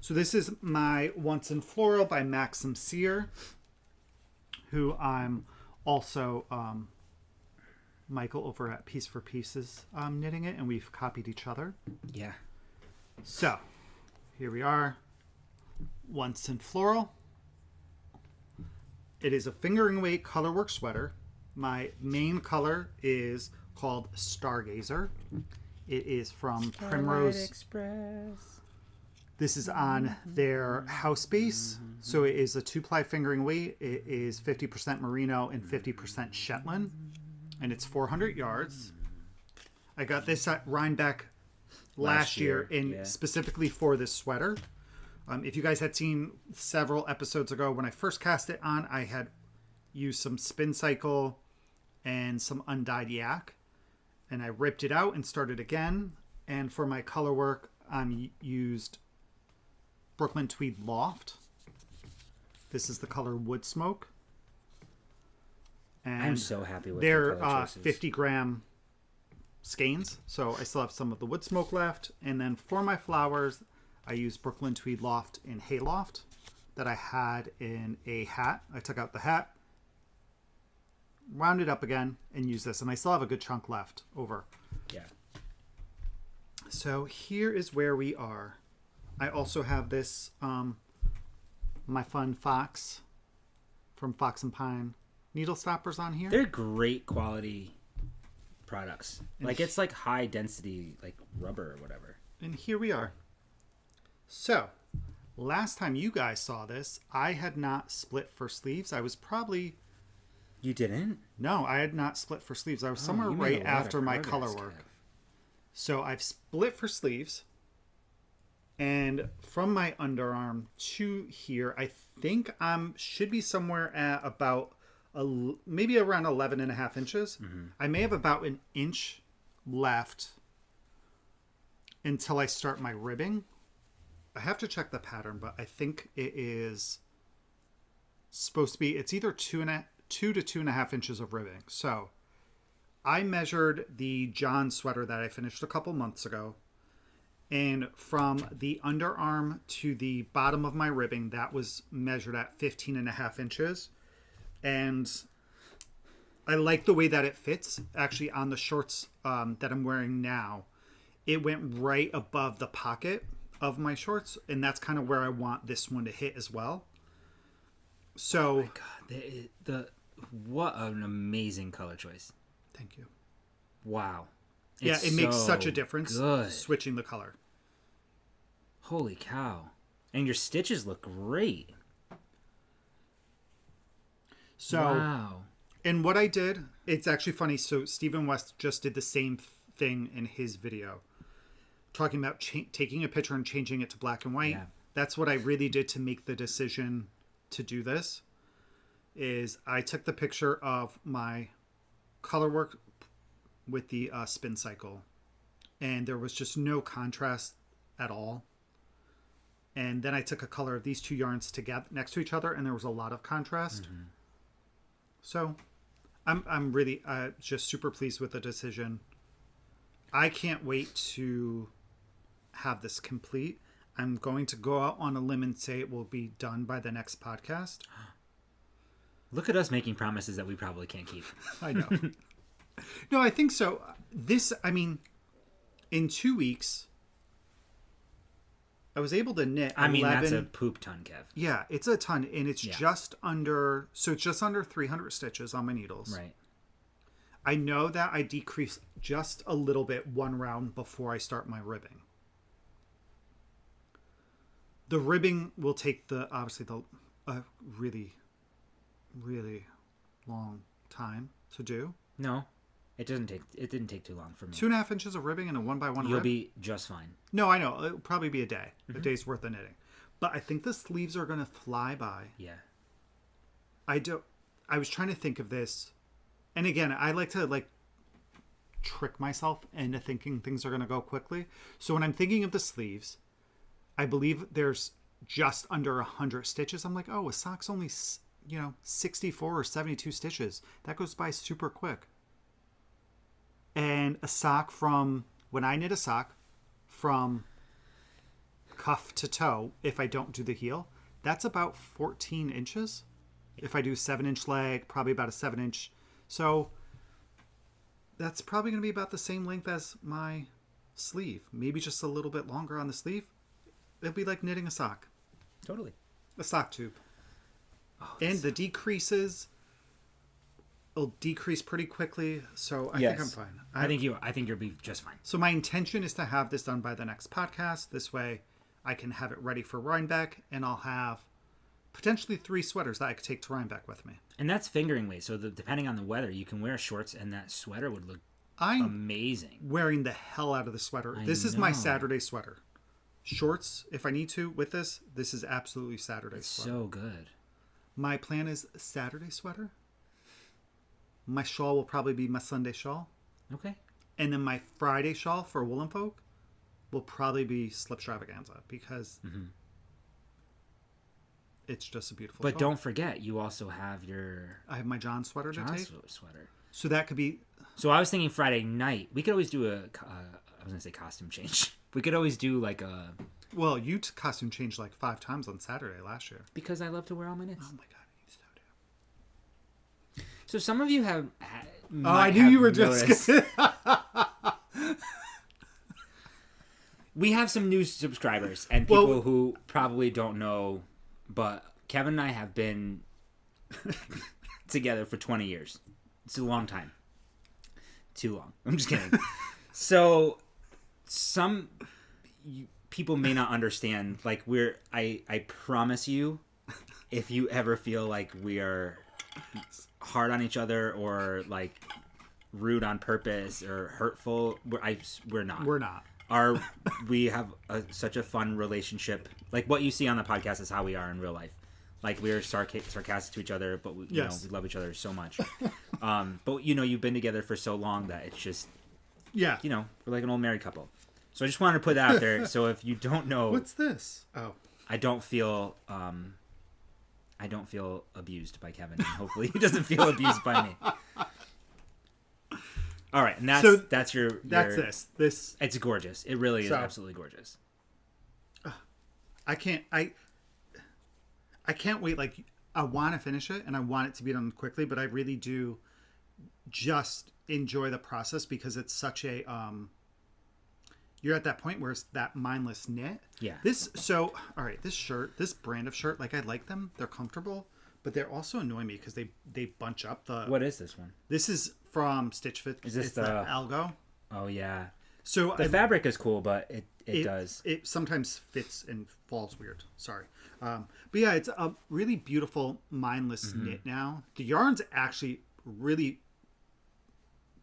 So this is my Once in Floral by Maxim Sear, who I'm also Michael over at Piece for Pieces knitting it, and we've copied each other. Yeah. So here we are. Once in Floral. It is a fingering weight colorwork sweater. My main color is called Stargazer. It is from Primrose Express. This is on their house base. So it is a 2-ply fingering weight. It is 50% merino and 50% Shetland. And it's 400 yards. I got this at Rhinebeck last year specifically for this sweater. If you guys had seen several episodes ago when I first cast it on, I had used some Spin Cycle and some undyed yak. And I ripped it out and started again. And for my color work, I used Brooklyn Tweed Loft. This is the color Wood Smoke. And I'm so happy with their the color choices. 50-gram skeins. So I still have some of the Wood Smoke left. And then for my flowers, I used Brooklyn Tweed Loft in Hayloft that I had in a hat. I took out the hat, wound it up again, and used this. And I still have a good chunk left over. Yeah. So here is where we are. I also have this, my fun Fox from Fox and Pine needle stoppers on here. They're great quality products. Like, it's like high density, like rubber or whatever. And here we are. So, last time you guys saw this, I had not split for sleeves. I was probably... You didn't? No, I had not split for sleeves. I was somewhere right after my color work. So I've split for sleeves. And from my underarm to here, I think should be somewhere at about maybe around 11 and a half inches. Mm-hmm. I may have about an inch left until I start my ribbing. I have to check the pattern, but I think it is supposed to be, it's either 2 to 2.5 inches of ribbing. So I measured the John sweater that I finished a couple months ago. And from the underarm to the bottom of my ribbing, that was measured at 15.5 inches. And I like the way that it fits. Actually, on the shorts that I'm wearing now, it went right above the pocket of my shorts. And that's kind of where I want this one to hit as well. So, oh my God, what an amazing color choice. Thank you. Wow. Yeah, it makes such a difference switching the color. Holy cow. And your stitches look great. So, wow. And what I did, it's actually funny. So Stephen West just did the same thing in his video, talking about taking a picture and changing it to black and white. Yeah. That's what I really did to make the decision to do this. Is I took the picture of my color work with the Spin Cycle, and there was just no contrast at all. And then I took a color of these two yarns together next to each other, and there was a lot of contrast. Mm-hmm. So I'm really just super pleased with the decision. I can't wait to have this complete. I'm going to go out on a limb and say it will be done by the next podcast. Look at us making promises that we probably can't keep. I know. No, I think so. In 2 weeks, I was able to knit 11... that's a poop ton, Kev. Yeah, it's a ton, and it's just under... So it's just under 300 stitches on my needles. Right. I know that I decrease just a little bit one round before I start my ribbing. The ribbing will take obviously a really, really long time to do. No, it didn't take too long for me. 2.5 inches of ribbing and a 1x1 You'll be just fine. No, I know. It'll probably be a day. A day's worth of knitting. But I think the sleeves are going to fly by. Yeah. I was trying to think of this. And again, I like to trick myself into thinking things are going to go quickly. So when I'm thinking of the sleeves, I believe there's just under 100 stitches. I'm like, oh, a sock's only, 64 or 72 stitches. That goes by super quick. And a sock when I knit a sock from cuff to toe, if I don't do the heel, that's about 14 inches. If I do 7-inch leg, probably about a 7-inch. So that's probably going to be about the same length as my sleeve. Maybe just a little bit longer on the sleeve. It'll be like knitting a sock. Totally. A sock tube. Oh, and the decreases will decrease pretty quickly. So I think I'm fine. I think you'll be just fine. So my intention is to have this done by the next podcast. This way I can have it ready for Rhinebeck, and I'll have potentially 3 sweaters that I could take to Rhinebeck with me. And that's fingering weight. So depending on the weather, you can wear shorts and that sweater would look amazing. Wearing the hell out of the sweater. This is my Saturday sweater. Shorts, if I need to, with this is absolutely Saturday sweater. So good. My plan is Saturday sweater. My shawl will probably be my Sunday shawl. Okay. And then my Friday shawl for woolen folk will probably be Slipstravaganza because it's just a beautiful But shawl. don't forget, you also have I have my John sweater to take. Sweater. So that could be... So I was thinking Friday night. We could always do I was going to say costume change. We could always do Well, you costume changed 5 times on Saturday last year. Because I love to wear all my knits. Oh my god, you so do. So some of you have... I knew you were just... We have some new subscribers and people who probably don't know, but Kevin and I have been together for 20 years. It's a long time. Too long. I'm just kidding. So some people may not understand. I promise you, if you ever feel like we are hard on each other or rude on purpose or hurtful, we're not. We're not. We have such a fun relationship. What you see on the podcast is how we are in real life. We're sarcastic to each other, but we love each other so much. But you've been together for so long that it's just, we're like an old married couple. So I just wanted to put that out there. So if you don't know, what's this? Oh, I don't feel abused by Kevin. And hopefully he doesn't feel abused by me. All right, and that's this. It's gorgeous. It really is absolutely gorgeous. I can't wait. I want to finish it and I want it to be done quickly, but I really do just enjoy the process because it's such a you're at that point where it's that mindless knit. Yeah. This shirt, this brand of shirt, I like them. They're comfortable, but they're also annoying me because they bunch up the. What is this one? This is from Stitch Fit. Is this the Algo? Oh yeah. So the fabric is cool, but it does. It sometimes fits and falls weird. Sorry. But yeah, it's a really beautiful mindless knit now. The yarn's actually really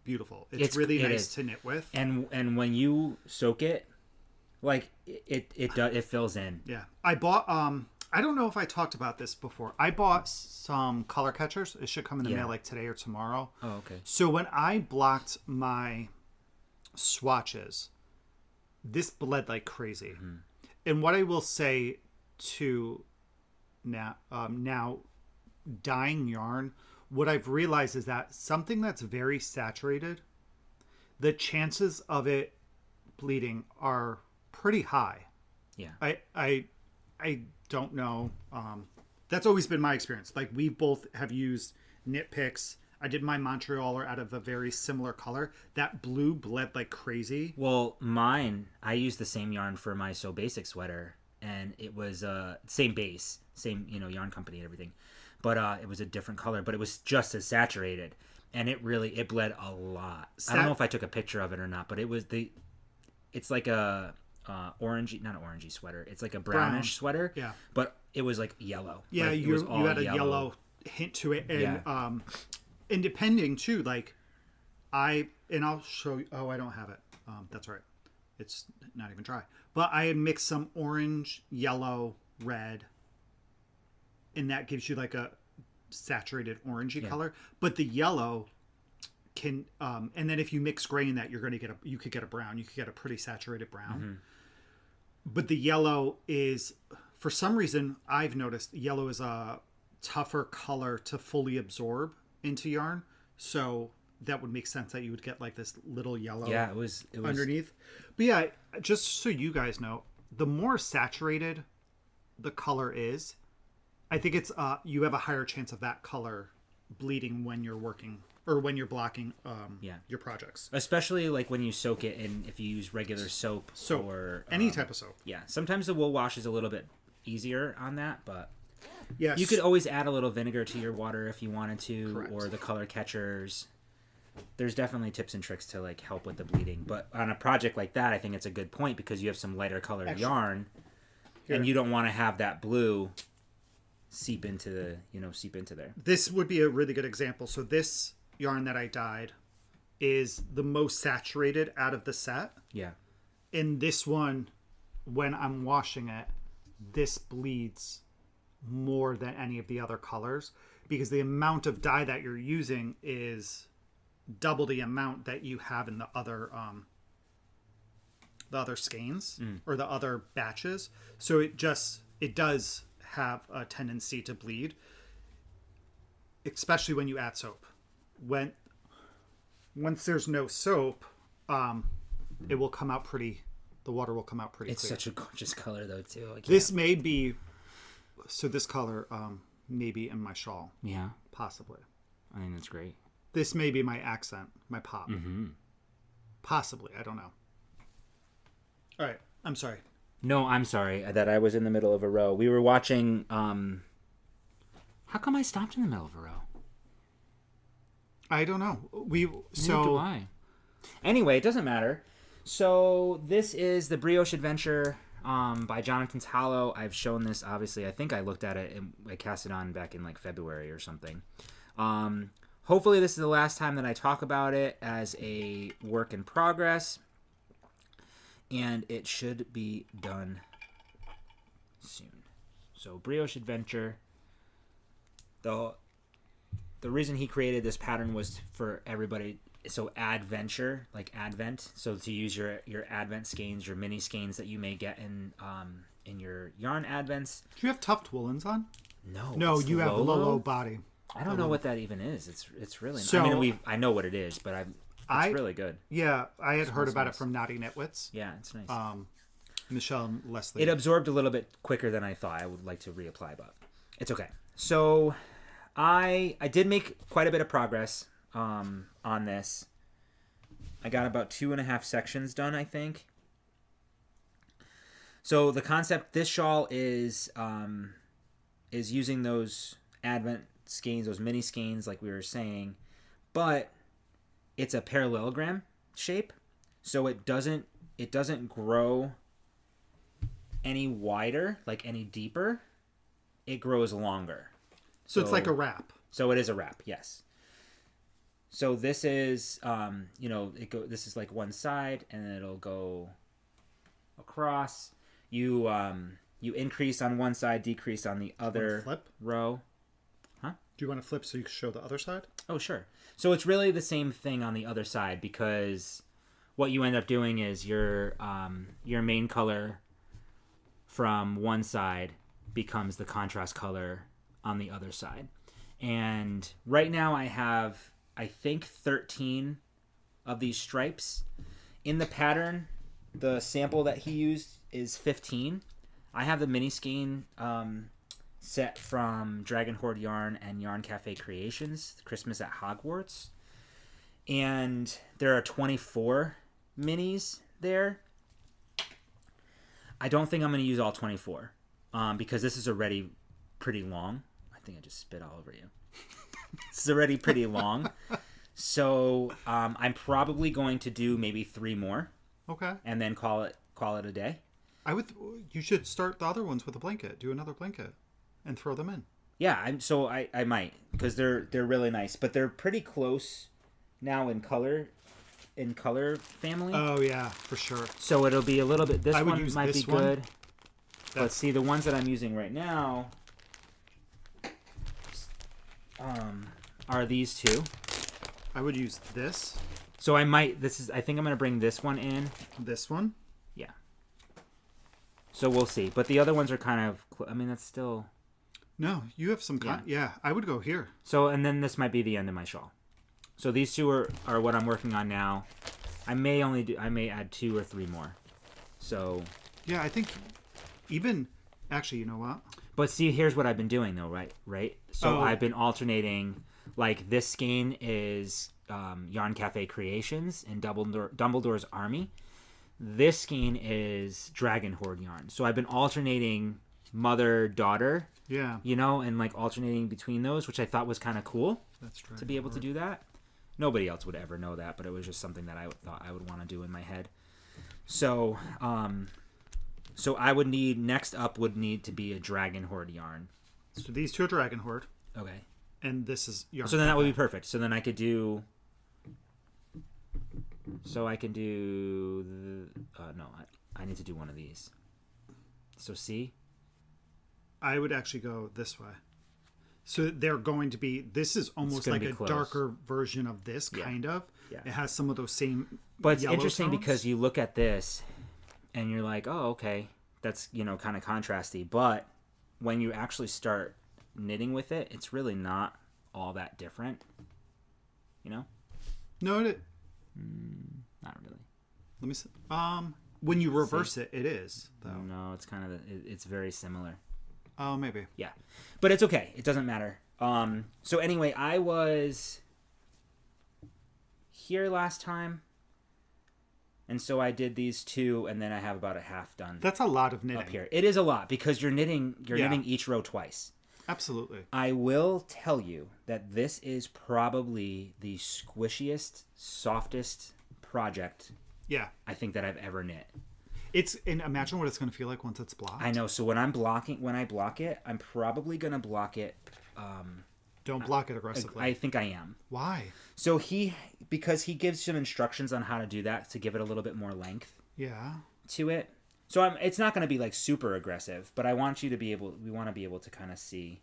beautiful. It's really nice to knit with. And when you soak it, it fills in. Yeah. I bought I don't know if I talked about this before. I bought some color catchers. It should come in the mail today or tomorrow. Oh, okay. So when I blocked my swatches, this bled like crazy. Mm-hmm. And what I will say to now dyeing yarn, what I've realized is that something that's very saturated, the chances of it bleeding are pretty high. Yeah. I don't know. That's always been my experience. Like, we both have used knit picks. I did my Montrealer out of a very similar color. That blue bled like crazy. Well, mine, I used the same yarn for my So Basic sweater, and it was same base, same yarn company and everything, but it was a different color, but it was just as saturated, and it bled a lot. I don't know if I took a picture of it or not, but it's like a orangey, not an orangey sweater. It's like a brownish sweater. Yeah. But it was like yellow. Yeah, like, you had a yellow hint to it, and and depending too, like I'll show you. Oh, I don't have it. That's right. It's not even dry. But I had mixed some orange, yellow, red, and that gives you like a saturated orangey color. But the yellow can, and then if you mix gray in that, you could get a brown. You could get a pretty saturated brown. Mm-hmm. But the yellow is, for some reason, I've noticed yellow is a tougher color to fully absorb into yarn, so that would make sense that you would get like this little yellow it was underneath. But yeah, just so you guys know, the more saturated the color is, I think it's you have a higher chance of that color bleeding when you're working or when you're blocking your projects, especially like when you soak it in, if you use regular soap or any type of soap. Sometimes the wool wash is a little bit easier on that, but yes, you could always add a little vinegar to your water if you wanted to. Correct. Or the color catchers. There's definitely tips and tricks to like help with the bleeding, but on a project like that, I think it's a good point because you have some lighter colored yarn, and you don't want to have that blue seep into there. This would be a really good example. So this yarn that I dyed is the most saturated out of the set. Yeah. In this one, when I'm washing it, this bleeds more than any of the other colors because the amount of dye that you're using is double the amount that you have in the other skeins or the other batches. So it does have a tendency to bleed, especially when you add soap. Once there's no soap, it will come out pretty. The water will come out pretty. It's clear. Such a gorgeous color though too. This may be. So this color may be in my shawl. Yeah, possibly. I think that's great. This may be my accent, my pop. Mm-hmm. Possibly, I don't know. All right, I'm sorry. No, I'm sorry that I was in the middle of a row. We were watching. How come I stopped in the middle of a row? I don't know. Neither do I. Anyway, it doesn't matter. So this is the Brioche Adventure by Jonathan's Hollow. I've shown this, obviously. I think I looked at it and I cast it on back in like February or something. Hopefully this is the last time that I talk about it as a work in progress. And it should be done soon. So Brioche Adventure. The reason he created this pattern was for everybody. So adventure, like advent. So to use your advent skeins, your mini skeins that you may get in your yarn advents. Do you have tuft woolens on? No, you have low body. I don't know what that even is. It's really. So, I mean, I know what it is, but it's really good. Yeah, I had heard about it from Naughty Knitwits. Yeah, it's nice. Michelle and Leslie. It absorbed a little bit quicker than I thought. I would like to reapply, but it's okay. So I did make quite a bit of progress on this. I got about 2.5 sections done, I think. So the concept, this shawl is using those advent skeins, those mini skeins, like we were saying, but it's a parallelogram shape, so it doesn't grow any wider, like any deeper. It grows longer. So it's like a wrap. So it is a wrap, yes. So this is, this is like one side, and then it'll go across. You increase on one side, decrease on the other row. Huh? Do you want to flip so you can show the other side? Oh, sure. So it's really the same thing on the other side, because what you end up doing is your main color from one side becomes the contrast color on the other side. And right now I have, I think, 13 of these stripes. In the pattern, the sample that he used is 15. I have the mini skein set from Dragon Horde Yarn and Yarn Cafe Creations, Christmas at Hogwarts. And there are 24 minis there. I don't think I'm going to use all 24 because this is already pretty long. I think I just spit all over you. This is already pretty long. So I'm probably going to do maybe 3 more. Okay. And then call it a day. You should start the other ones with a blanket. Do another blanket and throw them in. Yeah, I might because they're really nice, but they're pretty close now in color family. Oh yeah, for sure. So it'll be a little bit. This one might be good. Let's see, the ones that I'm using right now are these two. I would use this. So I think I'm going to bring this one in. This one? Yeah. So we'll see. But the other ones are kind of, that's still... No, you have some kind... Yeah, I would go here. So, and then this might be the end of my shawl. So these two are what I'm working on now. I may add 2 or 3 more. So... Yeah, I think even... Actually, you know what? But see, here's what I've been doing though, right? So I've been alternating, like this skein is Yarn Cafe Creations and Dumbledore's Army. This skein is Dragon Horde yarn. So I've been alternating mother-daughter. Yeah. And like alternating between those, which I thought was kind of cool. That's right. To be able to do that. Nobody else would ever know that, but it was just something that I thought I would want to do in my head. So, so I would next up would need to be a Dragon Horde yarn. So these two are Dragon Horde. Okay. And this is yarn. So then that would be perfect. So then I could do... So I can do... no, I need to do one of these. So see? I would actually go this way. So they're going to be... This is almost like a darker version of this, kind of. Yeah. It has some of those same But it's interesting tones. because you look at this and you're like, oh, okay, that's, kind of contrasty. But when you actually start knitting with it, it's really not all that different. No, not really. Let me see. When you reverse it is, though. No, it's kind of it's very similar. Oh, maybe. Yeah, but it's okay. It doesn't matter. So anyway, I was here last time, and so I did these 2, and then I have about a half done. That's a lot of knitting up here. It is a lot because you're knitting each row twice. Absolutely. I will tell you that this is probably the squishiest, softest project. Yeah. I think that I've ever knit. And imagine what it's going to feel like once it's blocked. I know. So when I block it, I'm probably going to block it. Don't block it aggressively. I think I am. Why? So because he gives some instructions on how to do that to give it a little bit more length. Yeah. To it. So it's not going to be like super aggressive, but I want you to be able. We want to be able to kind of see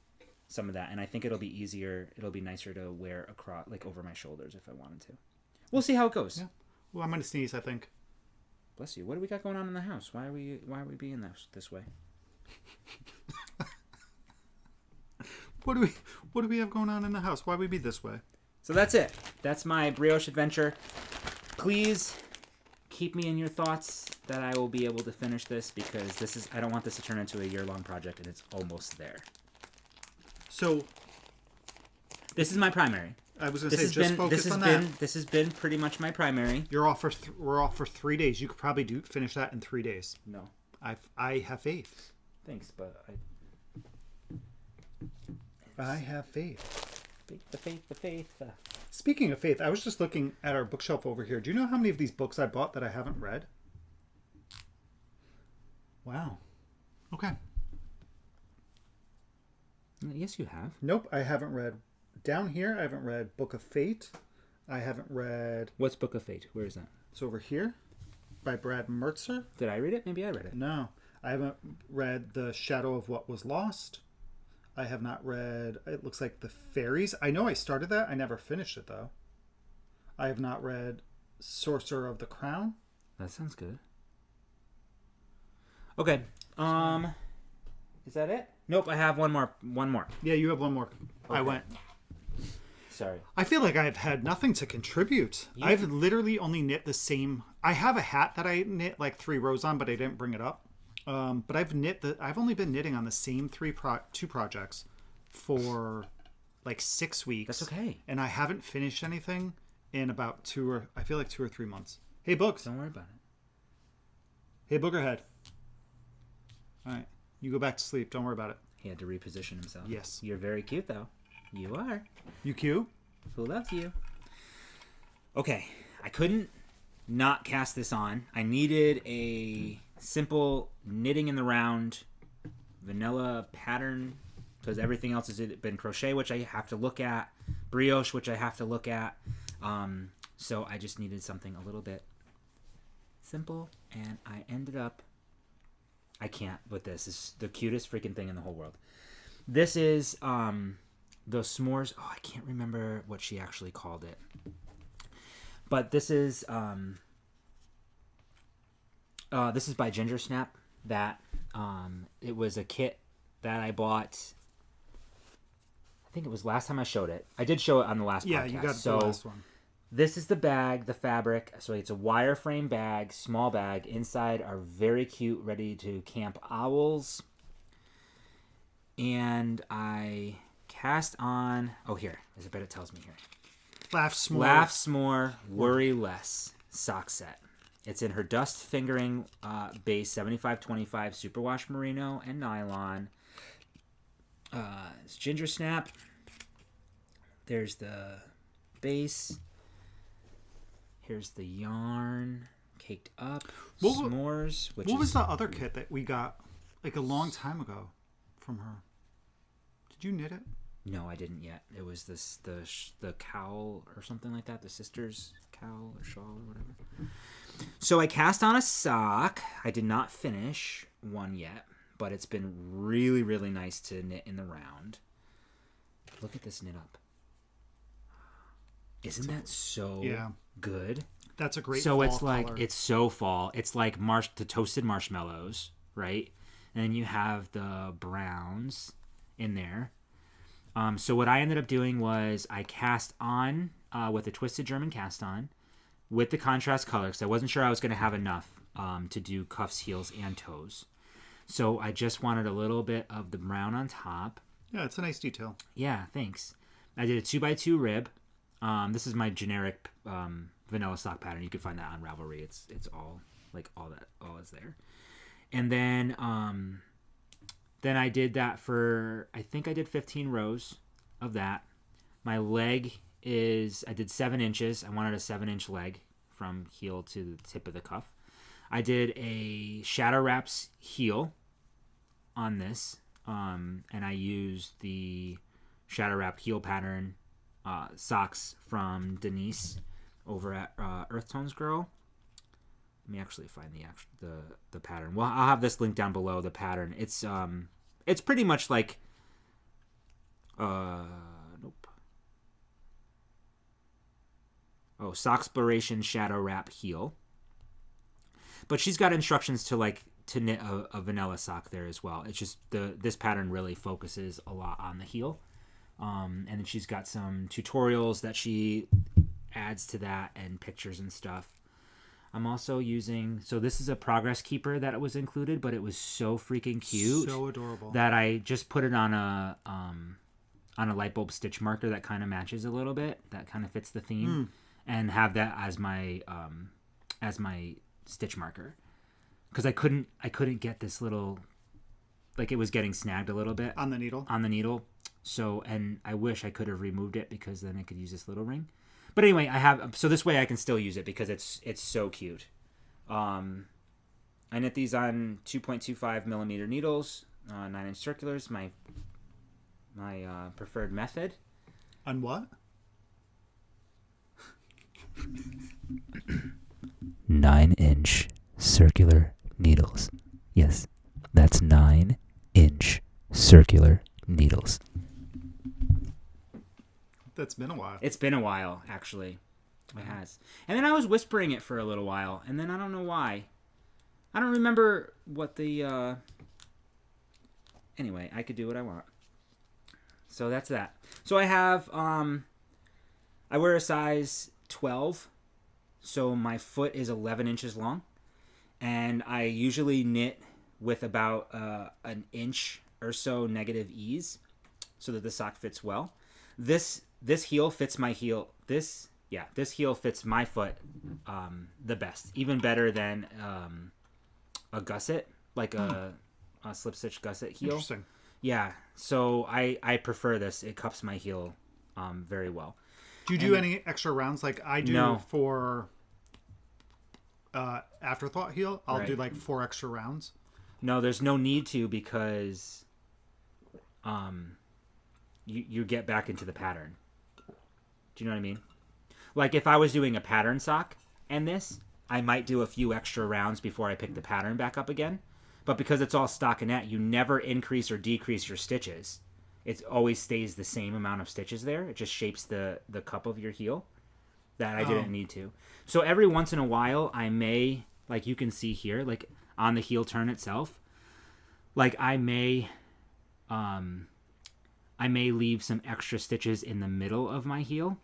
some of that, and I think it'll be easier. It'll be nicer to wear across, like over my shoulders, if I wanted to. We'll see how it goes. Yeah. Well, I'm going to sneeze, I think. Bless you. What do we got going on in the house? Why are we being this way? What do we have going on in the house? Why we be this way? So that's it. That's my brioche adventure. Please keep me in your thoughts that I will be able to finish this because I don't want this to turn into a year-long project and it's almost there. So this is my primary. I was going to say, just focus on that. This has been pretty much my primary. You're off we're off for 3 days. You could probably finish that in 3 days. No. I have faith. Thanks, but I have faith. The faith. Speaking of faith, I was just looking at our bookshelf over here. Do you know how many of these books I bought that I haven't read? Wow. Okay. Yes, you have. Nope, I haven't read. Down here, I haven't read Book of Fate. I haven't read... What's Book of Fate? Where is that? It's over here by Brad Mertzer. Did I read it? Maybe I read it. No. I haven't read The Shadow of What Was Lost. I have not read... It looks like The Fairies. I know I started that. I never finished it, though. I have not read Sorcerer of the Crown. That sounds good. Okay. Is that it? Nope, I have one more. Yeah, you have one more. Okay. I went. Sorry. I feel like I've had nothing to contribute. I've literally only knit the same. I have a hat that I knit like 3 rows on, but I didn't bring it up. But I've only been knitting on the same two projects for like 6 weeks. That's okay. And I haven't finished anything in about 2 or 3 months. Hey, Books. Don't worry about it. Hey, Boogerhead. All right. You go back to sleep. Don't worry about it. He had to reposition himself. Yes. You're very cute, though. You are. You cute? Who loves you? Okay. I couldn't not cast this on. I needed a simple knitting in the round vanilla pattern because everything else has been crochet, which I have to look at, brioche, which I have to look at. So I just needed something a little bit simple, and I ended up, I can't with this. It's the cutest freaking thing in the whole world. This is the s'mores. Oh, I can't remember what she actually called it. But this is by Ginger Snap. That it was a kit that I bought. I think it was last time I showed it. I did show it on the last podcast. Yeah, you got the last one. This is the bag, the fabric. So it's a wireframe bag, small bag. Inside are very cute, ready to camp owls. And I cast on. Oh, here. I bet it tells me here. Laugh S'more. Laugh S'more, Worry Less sock set. It's in her dust fingering base 75/25 superwash merino and nylon. It's Ginger Snap. There's the base. Here's the yarn caked up. S'mores. What was the other kit that we got like a long time ago from her? Did you knit it? No, I didn't yet. It was the cowl or something like that. The sister's cowl or shawl or whatever. So I cast on a sock. I did not finish one yet, but it's been really, really nice to knit in the round. Look at this knit up. Isn't that so good? That's a great So fall it's like color. it's so fall. It's like the toasted marshmallows, right? And then you have the browns in there. So what I ended up doing was I cast on with a twisted German cast on with the contrast color because I wasn't sure I was going to have enough to do cuffs, heels, and toes. So I just wanted a little bit of the brown on top. Yeah, it's a nice detail. Yeah, thanks. I did a 2x2 rib. This is my generic vanilla sock pattern. You can find that on Ravelry. It's all is there. And then I did that for, I think I did 15 rows of that. My leg I did 7 inches. I wanted a 7-inch leg from heel to the tip of the cuff. I did a Shadow Wraps heel on this. And I used the Shadow Wrap heel pattern socks from Denise over at Earth Tones Girl. Let me actually find the pattern. Well, I'll have this link down below. The pattern. It's pretty much like nope. Oh, Socksploration Shadow Wrap heel. But she's got instructions to knit a vanilla sock there as well. It's just this pattern really focuses a lot on the heel. And then she's got some tutorials that she adds to that and pictures and stuff. I'm also using, so this is a progress keeper that was included, but it was so freaking cute. So adorable. That I just put it on a light bulb stitch marker that kind of matches a little bit, that kind of fits the theme, and have that as my stitch marker. Because I couldn't get this little, like it was getting snagged a little bit. On the needle. So, and I wish I could have removed it because then I could use this little ring. But anyway, so this way I can still use it because it's so cute. I knit these on 2.25 millimeter needles, 9-inch circulars, my preferred method. On what? 9-inch circular needles. Yes, that's 9-inch circular needles. That's been a while. It's been a while, actually. It has. And then I was whispering it for a little while, and then I don't know why. I don't remember what the... Anyway, I could do what I want. So that's that. So I have I wear a size 12, so my foot is 11 inches long, and I usually knit with about an inch or so negative ease so that the sock fits well. This heel fits my heel. This heel fits my foot the best, even better than a gusset, like a slip stitch gusset heel. Interesting. Yeah, so I prefer this. It cups my heel very well. Do you do any extra rounds like I do for afterthought heel? I'll do like 4 extra rounds. No, there's no need to, because you get back into the pattern. Do you know what I mean? Like if I was doing a pattern sock and this, I might do a few extra rounds before I pick the pattern back up again. But because it's all stockinette, you never increase or decrease your stitches. It always stays the same amount of stitches there. It just shapes the cup of your heel. That I didn't need to. So every once in a while, I may, like you can see here, like on the heel turn itself, like I may leave some extra stitches in the middle of my heel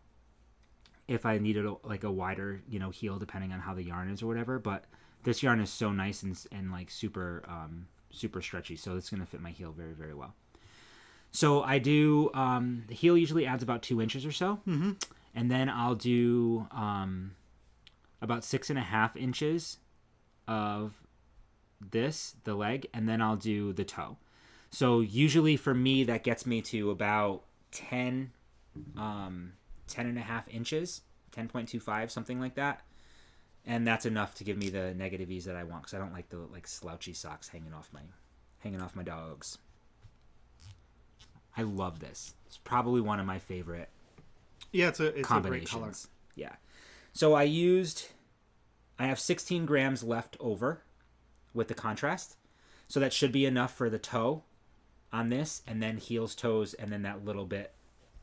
if I needed a wider, heel, depending on how the yarn is or whatever. But this yarn is so nice and like super stretchy, so it's gonna fit my heel very, very well. So I do the heel usually adds about 2 inches or so, and then I'll do about 6.5 inches of the leg, and then I'll do the toe. So usually for me that gets me to about 10 and a half inches, 10.25, something like that. And that's enough to give me the negative ease that I want, because I don't like the slouchy socks hanging off my dogs. I love this. It's probably one of my favorite it's a combinations. Great color. Yeah. So I have 16 grams left over with the contrast. So that should be enough for the toe on this, and then heels, toes, and then that little bit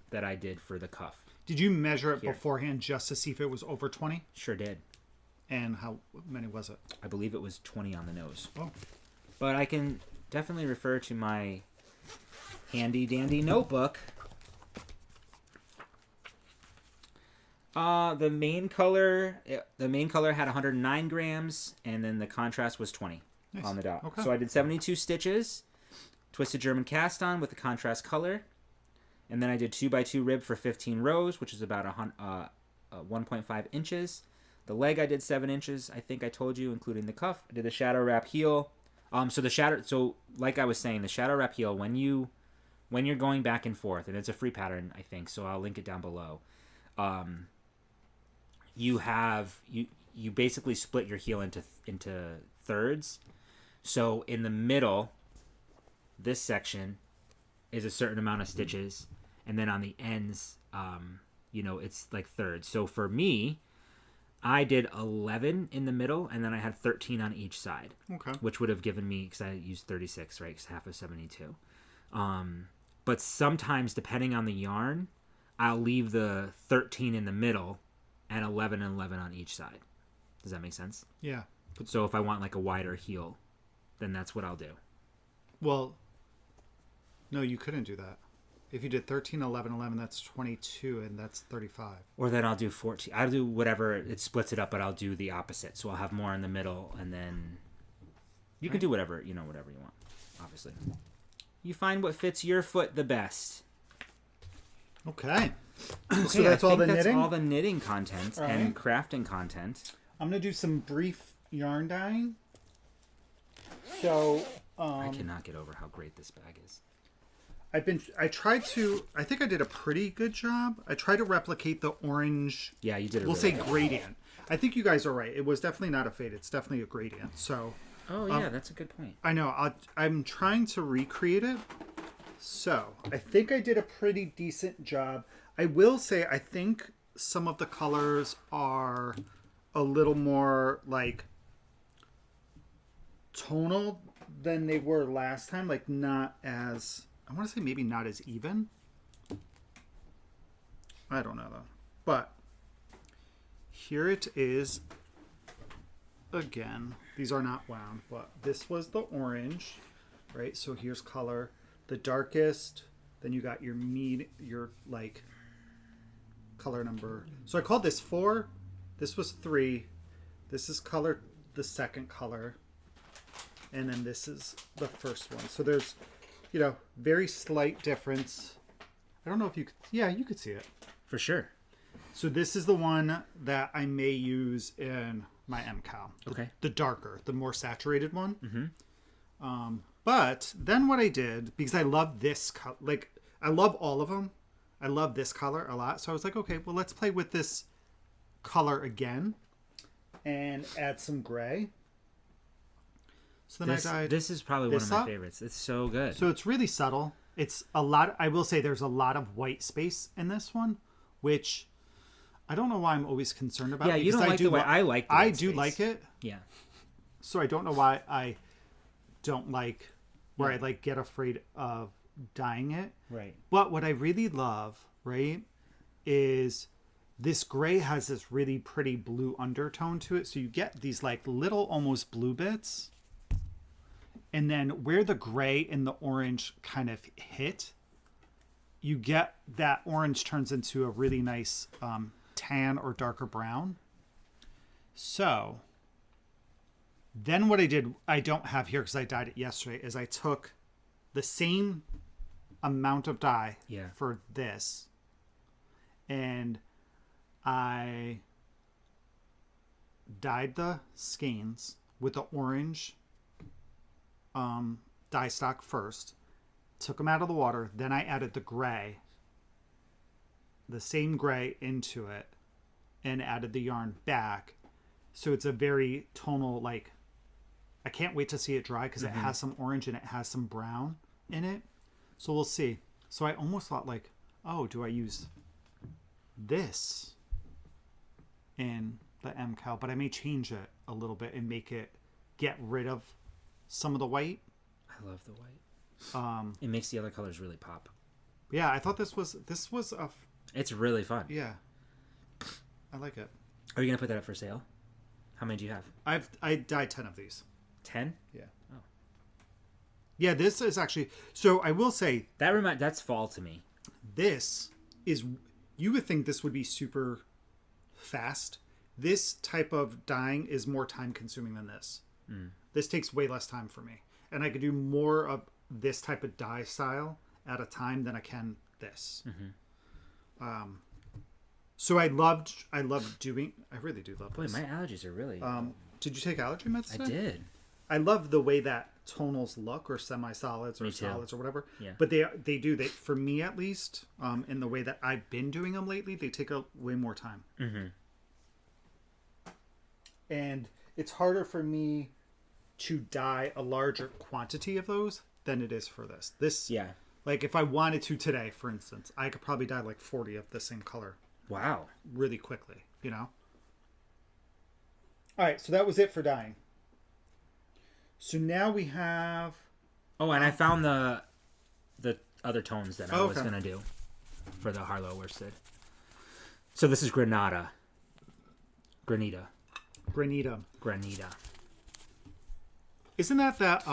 that I did for the cuff. Did you measure it beforehand just to see if it was over 20? Sure did. And how many was it? I believe it was 20 on the nose. Oh. But I can definitely refer to my handy dandy notebook. The main color had 109 grams, and then the contrast was 20 on the dot. Okay. So I did 72 stitches, twisted German cast on with the contrast color, and then I did 2x2 rib for 15 rows, which is about 1.5 inches. The leg I did 7 inches, I think I told you, including the cuff. I did the shadow wrap heel. So like I was saying, the shadow wrap heel, when you're going back and forth, and it's a free pattern, I think, so I'll link it down below. You basically split your heel into thirds. So in the middle, this section is a certain amount of stitches, and then on the ends, it's like thirds. So for me, I did 11 in the middle, and then I had 13 on each side. Okay. Which would have given me, because I used 36, right? Because half of 72. But sometimes, depending on the yarn, I'll leave the 13 in the middle and 11 and 11 on each side. Does that make sense? Yeah. So if I want like a wider heel, then that's what I'll do. Well, no, you couldn't do that. If you did 13, 11, 11, that's 22, and that's 35. Or then I'll do 14. I'll do whatever. It splits it up, but I'll do the opposite. So I'll have more in the middle, and then you can do whatever you want, obviously. You find what fits your foot the best. Okay. So that's all the knitting? That's all the knitting content and crafting content. I'm going to do some brief yarn dyeing. So I cannot get over how great this bag is. I think I did a pretty good job. I tried to replicate the orange. Yeah, you did. We'll say gradient. I think you guys are right. It was definitely not a fade. It's definitely a gradient. So. Oh yeah, that's a good point. I know. I'm trying to recreate it. So I think I did a pretty decent job. I will say I think some of the colors are a little more like tonal than they were last time. Like not as. I want to say maybe not as even. I don't know though. But here it is again. These are not wound, but this was the orange, right? So here's color. The darkest, then you got your like color number. So I called this 4. This was 3. This is color, the second color. And then this is the first one. So there's, very slight difference. I don't know if you could, you could see it. For sure. So this is the one that I may use in my MCal. Okay. The darker, the more saturated one. Mm-hmm. But then what I did, because I love this color, like I love all of them. I love this color a lot. So I was like, okay, well, let's play with this color again and add some gray. So then this is probably one of my favorites. It's so good. So it's really subtle. It's a lot. I will say there's a lot of white space in this one, which I don't know why I'm always concerned about. Yeah, you don't like the way I like the white I do space. like it. Yeah. So I don't know why I don't like, where I like get afraid of dyeing it. Right. But what I really love, right, is this gray has this really pretty blue undertone to it. So you get these like little almost blue bits. And then where the gray and the orange kind of hit, you get that orange turns into a really nice tan or darker brown. So then what I did, I don't have here because I dyed it yesterday, is I took the same amount of dye for this and I dyed the skeins with the orange dye stock first, took them out of the water, then I added the gray, the same gray into it, and added the yarn back. So it's a very tonal, like, I can't wait to see it dry because it has some orange and it has some brown in it. So we'll see. So I almost thought like, oh, do I use this in the MCal? But I may change it a little bit and make it get rid of some of the white. I love the white. It makes the other colors really pop. Yeah, I thought this was a. It's really fun. Yeah, I like it. Are you gonna put that up for sale? How many do you have? I dyed 10 of these. 10? Yeah. Oh. Yeah, this is actually. So I will say that's fall to me. This is. You would think this would be super fast. This type of dyeing is more time consuming than this. This takes way less time for me. And I could do more of this type of dye style at a time than I can this. So I really do love this. Boy, my allergies are really... Did you take allergy meds today? I did. I love the way that tonals look, or semi-solids, or solids, or whatever. Yeah. But they for me at least, in the way that I've been doing them lately, they take a way more time. And it's harder for me to dye a larger quantity of those than it is for this. Like if I wanted to today, for instance, I could probably dye like 40 of the same color. Wow. Really quickly, All right, so that was it for dyeing. So now we have... Oh, and I found the other tones that I was going to do for the Harlow Worsted. So this is Granita. Isn't that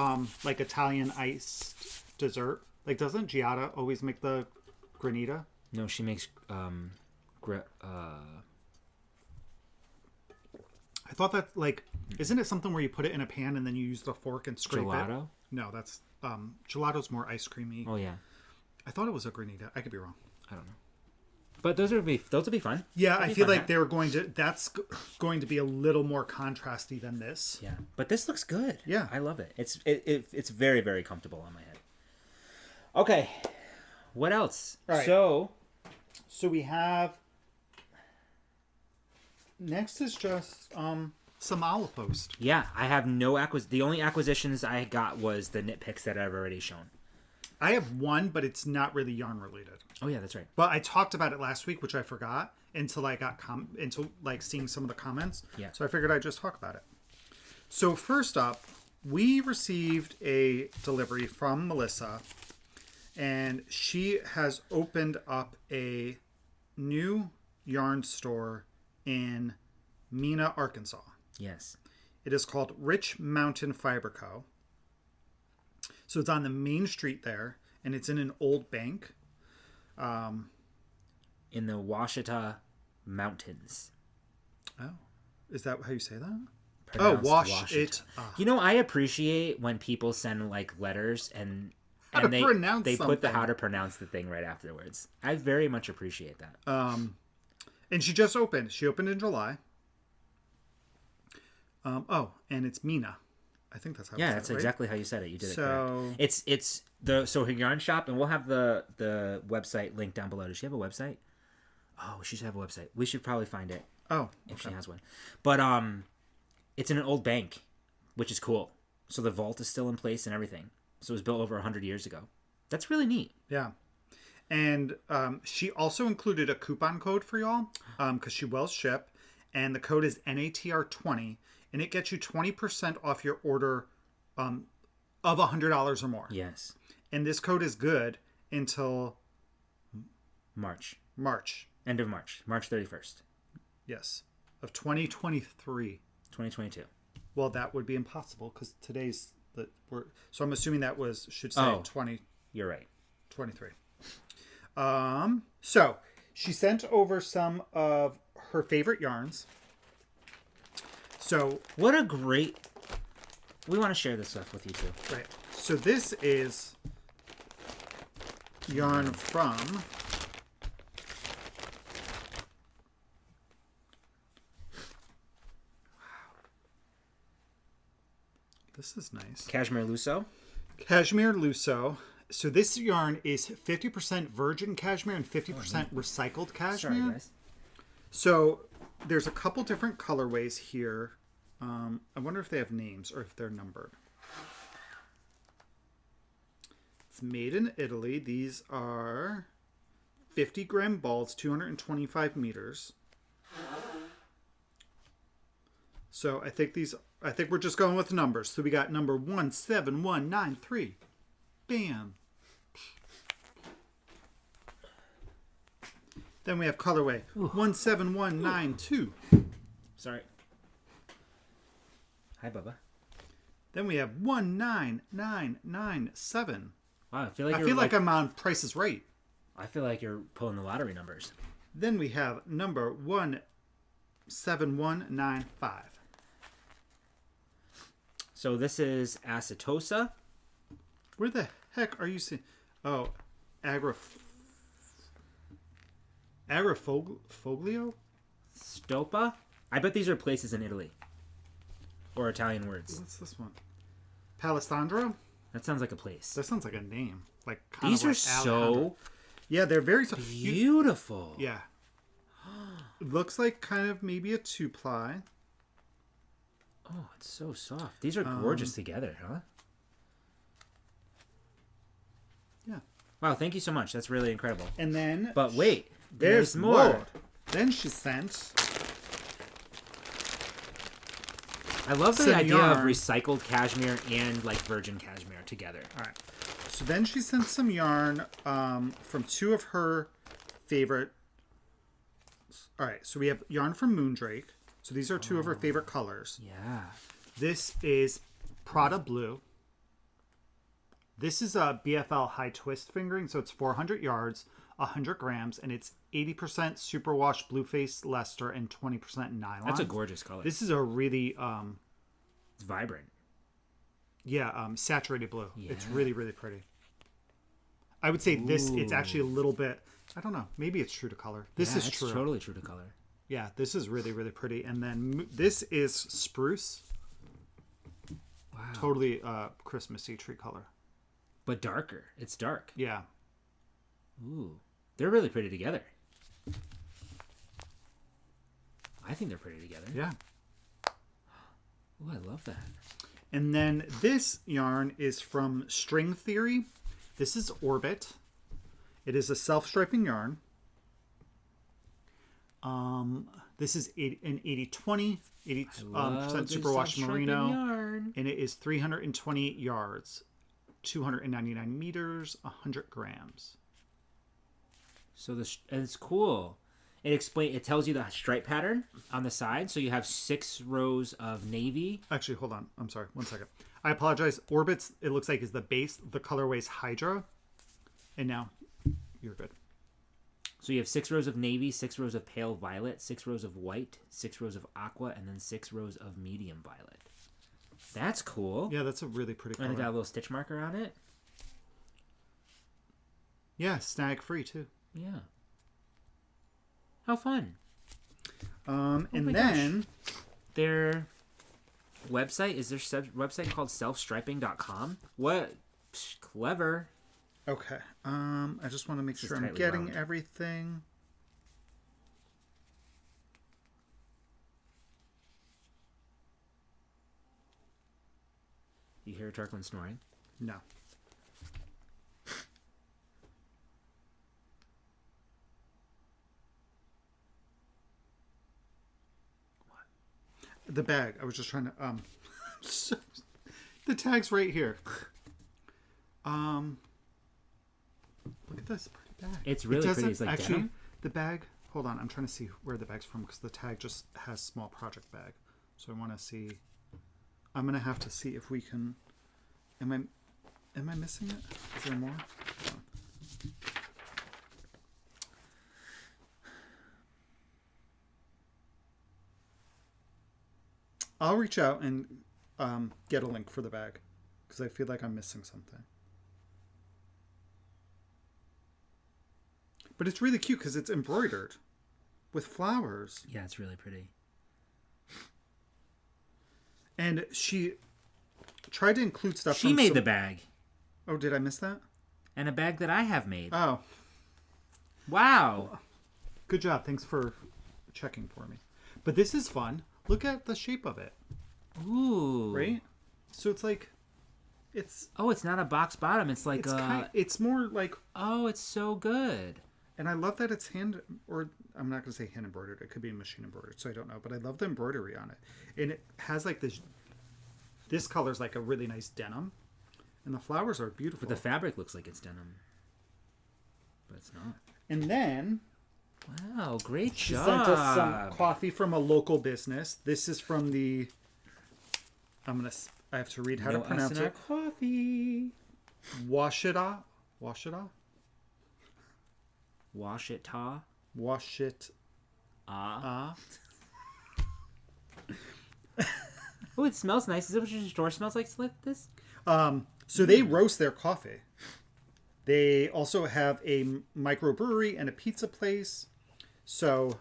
like Italian iced dessert? Like, doesn't Giada always make the granita? No, she makes I thought that, like, isn't it something where you put it in a pan and then you use the fork and scrape gelato? it? No, that's gelato's more ice creamy. Oh yeah, I thought it was a granita. I could be wrong. I don't know. But those would be fun. Yeah, I feel like that's going to be a little more contrasty than this. Yeah, but this looks good. Yeah, I love it. It's very, very comfortable on my head. Okay, what else? All right. So we have next is just some olive post. Yeah, I have no the only acquisitions I got was the knit picks that I've already shown. I have one, but it's not really yarn related. Oh yeah, that's right. But I talked about it last week, which I forgot until I got seeing some of the comments. Yeah. So I figured I'd just talk about it. So first up, we received a delivery from Melissa, and she has opened up a new yarn store in Mena, Arkansas. Yes. It is called Rich Mountain Fiber Co. So it's on the main street there, and it's in an old bank. in the Washita Mountains. Oh, is that how you say that? Pronounced wash Washita. it. You know, I appreciate when people send like letters and they put the how to pronounce the thing right afterwards. I very much appreciate that. And she just opened. She opened in July. And it's Mina. I think that's how. Yeah, that's exactly how you said it. You did it correct. It's her yarn shop, and we'll have the website link down below. Does she have a website? Oh, she should have a website. We should probably find it. Oh, if she has one. But it's in an old bank, which is cool. So the vault is still in place and everything. So it was built over 100 years ago. That's really neat. Yeah. And she also included a coupon code for y'all because she will ship. And the code is NATR20. And it gets you 20% off your order of $100 or more. Yes. And this code is good until March. End of March. March 31st. Yes. Of 2023. 2022. Well, that would be impossible because today's so I'm assuming that should say 20. You're right. 23. So she sent over some of her favorite yarns. So we want to share this stuff with you too. Right. So this is yarn from This is nice. Cashmere Lusso. So this yarn is 50% virgin cashmere and 50% recycled cashmere. Sorry, guys. So there's a couple different colorways here. I wonder if they have names or if they're numbered. It's made in Italy. These are 50-gram balls, 225 meters. So I think we're just going with numbers. So we got number 17193. Bam. Then we have colorway 17192. Sorry. Hi, Bubba. Then we have 19997. Wow, I feel like I'm on Price is Right. I feel like you're pulling the lottery numbers. Then we have number 17195. So this is acetosa. Where the heck are you seeing? Oh, Agrifoglio? Stopa? I bet these are places in Italy. Or Italian words. What's this one? Palestandro? That sounds like a place. That sounds like a name. Like these are so... Yeah, they're very... Beautiful. Yeah. It looks like kind of maybe a 2-ply. Oh, it's so soft. These are gorgeous together, huh? Yeah. Wow, thank you so much. That's really incredible. And then... But wait, there's more. Then she sent... I love the idea of recycled cashmere and like virgin cashmere together. All right. So then she sent some yarn from two of her favorite... All right. So we have yarn from Moondrake. So these are two of her favorite colors. Yeah. This is Prada Blue. This is a BFL high twist fingering. So it's 400 yards, 100 grams, and it's 80% superwash blueface Leicester and 20% nylon. That's a gorgeous color. This is a really... it's vibrant. Yeah, saturated blue. Yeah. It's really, really pretty. I would say it's actually a little bit... I don't know. Maybe it's true to color. This is true. It's totally true to color. Yeah, this is really, really pretty. And then this is spruce. Wow. Totally Christmassy tree color. But darker. It's dark. Yeah. Ooh. They're really pretty together. I think they're pretty together. Yeah. Ooh, I love that. And then this yarn is from String Theory. This is Orbit. It is a self-striping yarn. This is an 80-20, 80% superwash merino, yarn. and it is 328 yards, 299 meters, 100 grams. So and it's cool. It tells you the stripe pattern on the side. So you have 6 rows of navy. Actually, hold on. I'm sorry. 1 second. I apologize. Orbits, it looks like, is the base. The colorway's Hydra. And now you're good. So you have 6 rows of navy, 6 rows of pale violet, 6 rows of white, 6 rows of aqua, and then 6 rows of medium violet. That's cool. Yeah, that's a really pretty color. And it got a little stitch marker on it. Yeah, snag free too. Yeah. How fun. And then their website is their website called selfstriping.com. What? Psh, clever. Okay. I just want to make sure I'm getting everything. You hear Tarquin snoring? No. The bag. I was just trying to the tag's right here. Look at this pretty bag. It's really pretty. It's like actually denim. The bag. Hold on, I'm trying to see where the bag's from because the tag just has small project bag. So I want to see. I'm gonna have to see if we can. Am I missing it? Is there more? I'll reach out and get a link for the bag because I feel like I'm missing something. But it's really cute because it's embroidered with flowers. Yeah, it's really pretty. And she tried to include stuff. She made the bag. Oh, did I miss that? And a bag that I have made. Oh. Wow. Good job. Thanks for checking for me. But this is fun. Look at the shape of it. Ooh. Right? So it's like, it's... Oh, it's not a box bottom. It's like it's more like... Oh, it's so good. And I love that it's hand... Or I'm not going to say hand embroidered. It could be machine embroidered. So I don't know. But I love the embroidery on it. And it has like this... This color's like a really nice denim. And the flowers are beautiful. But the fabric looks like it's denim. But it's not. And then... Wow, great She job. sent us some coffee from a local business. This is from the... I have to read how to pronounce it. Coffee. Washita? Washita? Wash it, ta. Wash it. Oh, it smells nice. Is it what your store smells like this? So they roast their coffee. They also have a microbrewery and a pizza place. So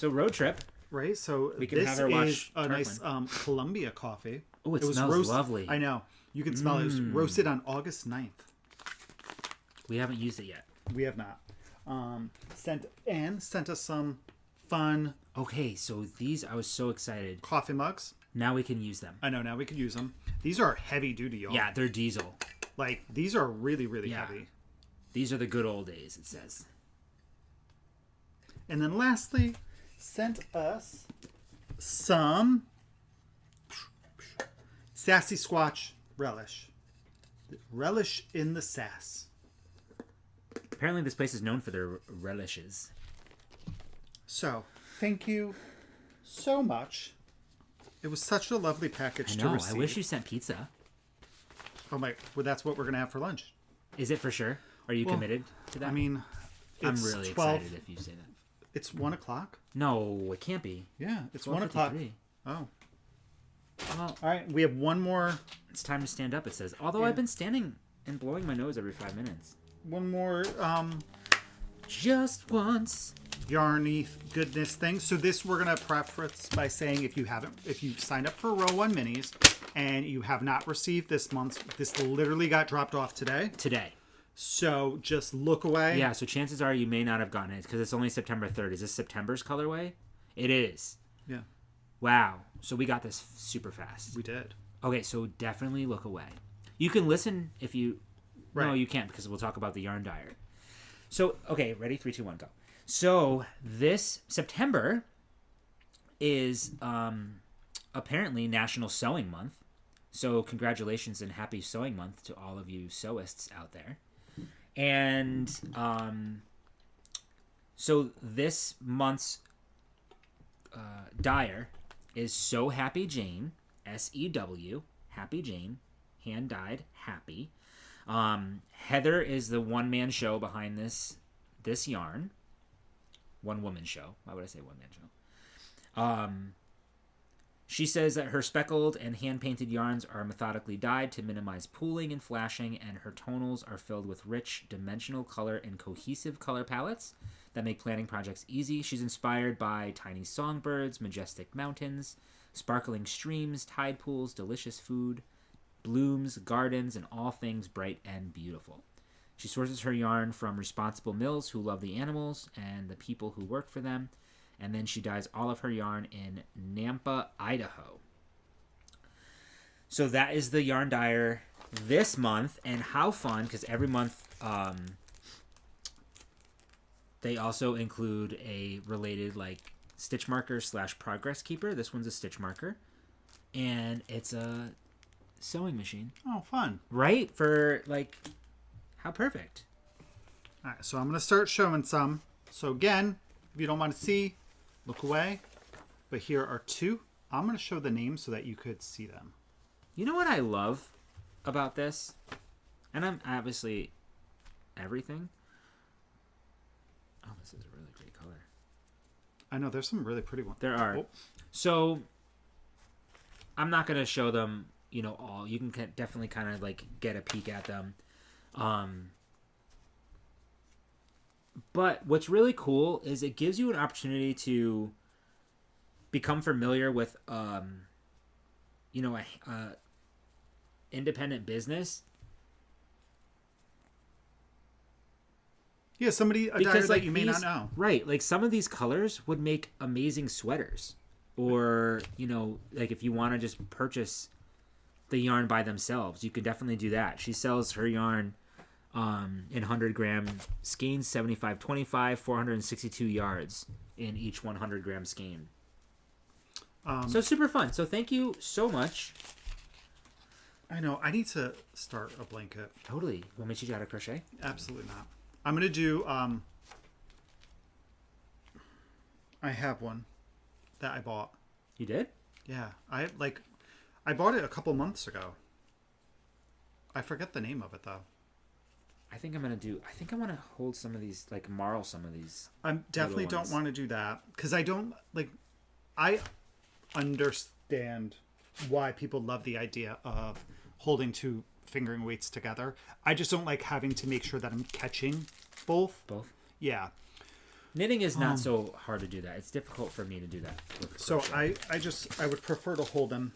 road trip. Right? So we can this have her watch is a nice Columbia coffee. Oh, it smells lovely. I know. You can smell it. It was roasted on August 9th. We haven't used it yet. We have not. Sent us some fun. Okay, so these, I was so excited. Coffee mugs. Now we can use them. I know, now we can use them. These are heavy duty, y'all. Yeah, they're diesel. Like, these are really, really heavy. These are the good old days, it says. And then lastly, sent us some Sassy Squatch relish. Relish in the sass. Apparently this place is known for their relishes. So, thank you so much. It was such a lovely package to receive. I wish you sent pizza. Oh my, well, that's what we're going to have for lunch. Is it for sure? Are you committed to that? I mean, I'm really excited if you say that. It's 1 o'clock? No, it can't be. Yeah, it's 1 o'clock. Oh. Well, all right, we have one more. It's time to stand up, it says. Although I've been standing and blowing my nose every 5 minutes. One more just once yarny goodness thing. So this we're gonna preface by saying if you signed up for Row 1 minis and you have not received this literally got dropped off today. So just look away. Yeah, so chances are you may not have gotten it because it's only September 3rd. Is this September's colorway? It is. Yeah. Wow. So we got this super fast. We did. Okay, so definitely look away. You can listen if you... Right. No, you can't because we'll talk about the yarn dyer. So, okay, ready? 3, 2, 1, go. So this September is apparently National Sewing Month. So congratulations and happy Sewing Month to all of you sewists out there. And so this month's dyer is So Happy Jane, SEW, Happy Jane, hand dyed, happy. Heather is the one-man show behind this yarn. one woman show. Why would I say one man show? She says that her speckled and hand-painted yarns are methodically dyed to minimize pooling and flashing, and her tonals are filled with rich, dimensional color and cohesive color palettes that make planning projects easy. She's inspired by tiny songbirds, majestic mountains, sparkling streams, tide pools, delicious food, blooms, gardens, and all things bright and beautiful. She sources her yarn from responsible mills who love the animals and the people who work for them. And then she dyes all of her yarn in Nampa, Idaho. So that is the yarn dyer this month. And how fun, because every month they also include a related like stitch marker / progress keeper. This one's a stitch marker. And it's a sewing machine. Oh, fun. Right? For like, how perfect. All right, so I'm going to start showing some. So again, if you don't want to see, look away. But here are two. I'm going to show the names so that you could see them. You know what I love about this? And I'm obviously everything. Oh, this is a really great color. I know, there's some really pretty ones. There are. Oh. So, I'm not going to show them, all. You can definitely kind of, like, get a peek at them. But what's really cool is it gives you an opportunity to become familiar with, independent business. Yeah, a dyer that you may not know. Right, like some of these colors would make amazing sweaters. Or, like if you want to just purchase the yarn by themselves, you could definitely do that. She sells her yarn in 100-gram skeins, 75-25, 462 yards in each 100-gram skein. So super fun. So thank you so much. I know. I need to start a blanket. Totally. You want me to teach you how to crochet? Absolutely not. I'm going to do... I have one that I bought. You did? Yeah. I bought it a couple months ago. I forget the name of it, though. I think I want to hold some of these, like marl some of these. I definitely don't want to do that because I don't I understand why people love the idea of holding two fingering weights together. I just don't like having to make sure that I'm catching both. Both? Yeah. Knitting is not so hard to do that. It's difficult for me to do that. So I would prefer to hold them.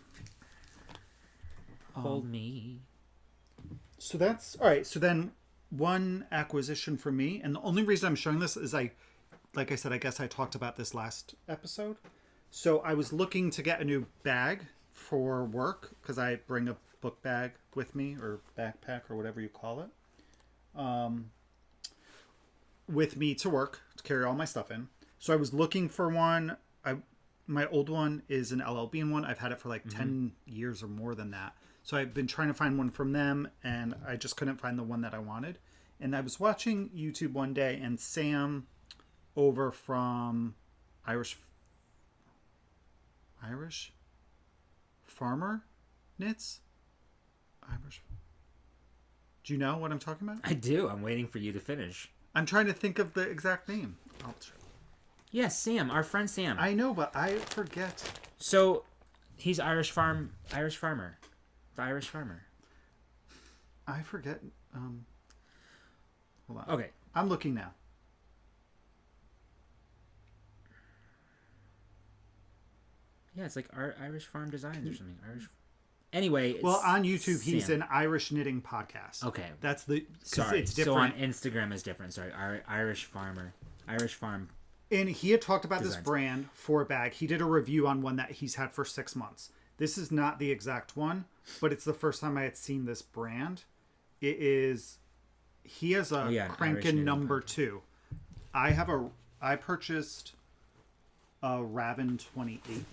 Hold me. So that's all right. So then one acquisition for me, and the only reason I'm showing this is like I said, I guess I talked about this last episode. So I was looking to get a new bag for work because I bring a book bag with me or backpack or whatever you call it, with me to work to carry all my stuff in. So I was looking for one. My old one is an LL Bean one. I've had it for like 10 years or more than that. So I've been trying to find one from them, and I just couldn't find the one that I wanted. And I was watching YouTube one day, and Sam over from Irish Farmer Knits? Do you know what I'm talking about? I do. I'm waiting for you to finish. I'm trying to think of the exact name. Yes, Sam, our friend Sam. I know, but I forget. So, he's Irish farmer. The Irish farmer. I forget. Hold on. Okay. I'm looking now. Yeah, it's like Irish Farm Designs or something. Anyway, well, on YouTube, he's an Irish knitting podcast. Okay, that's the. Sorry, it's different. So on Instagram is different. Sorry, Irish Farm. And he had talked about Designs. this brand for a bag. He did a review on one that he's had for 6 months. This is not the exact one, but it's the first time I had seen this brand. It is. He has a Crankin number 2. I purchased a Raven 28.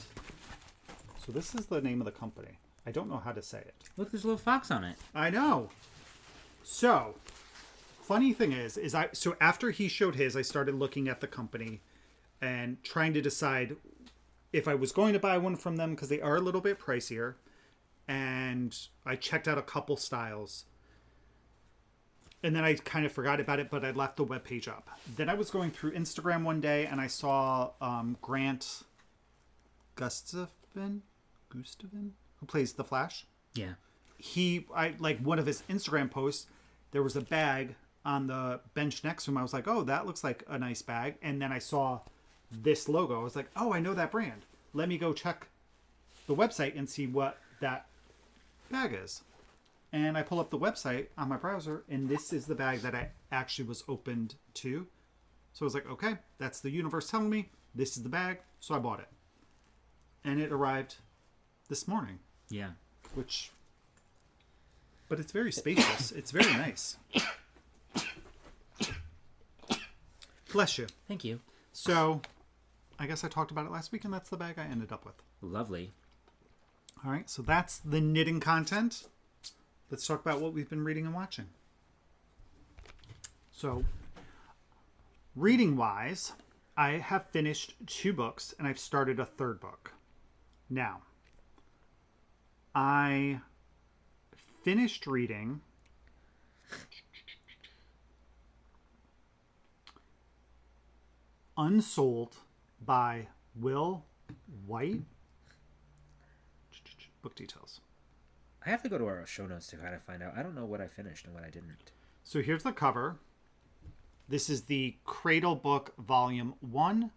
So this is the name of the company. I don't know how to say it. Look, there's a little fox on it. I know. So, funny thing is so after he showed his, I started looking at the company and trying to decide if I was going to buy one from them because they are a little bit pricier. And I checked out a couple styles. And then I kind of forgot about it, but I left the webpage up. Then I was going through Instagram one day, and I saw Grant Gustafson, who plays the Flash. Yeah. I like one of his Instagram posts. There was a bag on the bench next to him. I was like, oh, that looks like a nice bag. And then I saw this logo. I was like, oh, I know that brand. Let me go check the website and see what that bag is. And I pull up the website on my browser, and this is the bag that I actually was opened to. So I was like, okay, that's the universe telling me this is the bag. So I bought it. And it arrived this morning. Yeah. But it's very spacious. It's very nice. Bless you. Thank you. So I guess I talked about it last week, and that's the bag I ended up with. Lovely. All right, so that's the knitting content. Let's talk about what we've been reading and watching. So, reading-wise, I have finished 2 books, and I've started a 3rd book. Now, I finished reading Unsouled by Wight. Book details. I have to go to our show notes to kind of find out. I don't know what I finished and what I didn't. So here's the cover. This is the Cradle book, volume 1.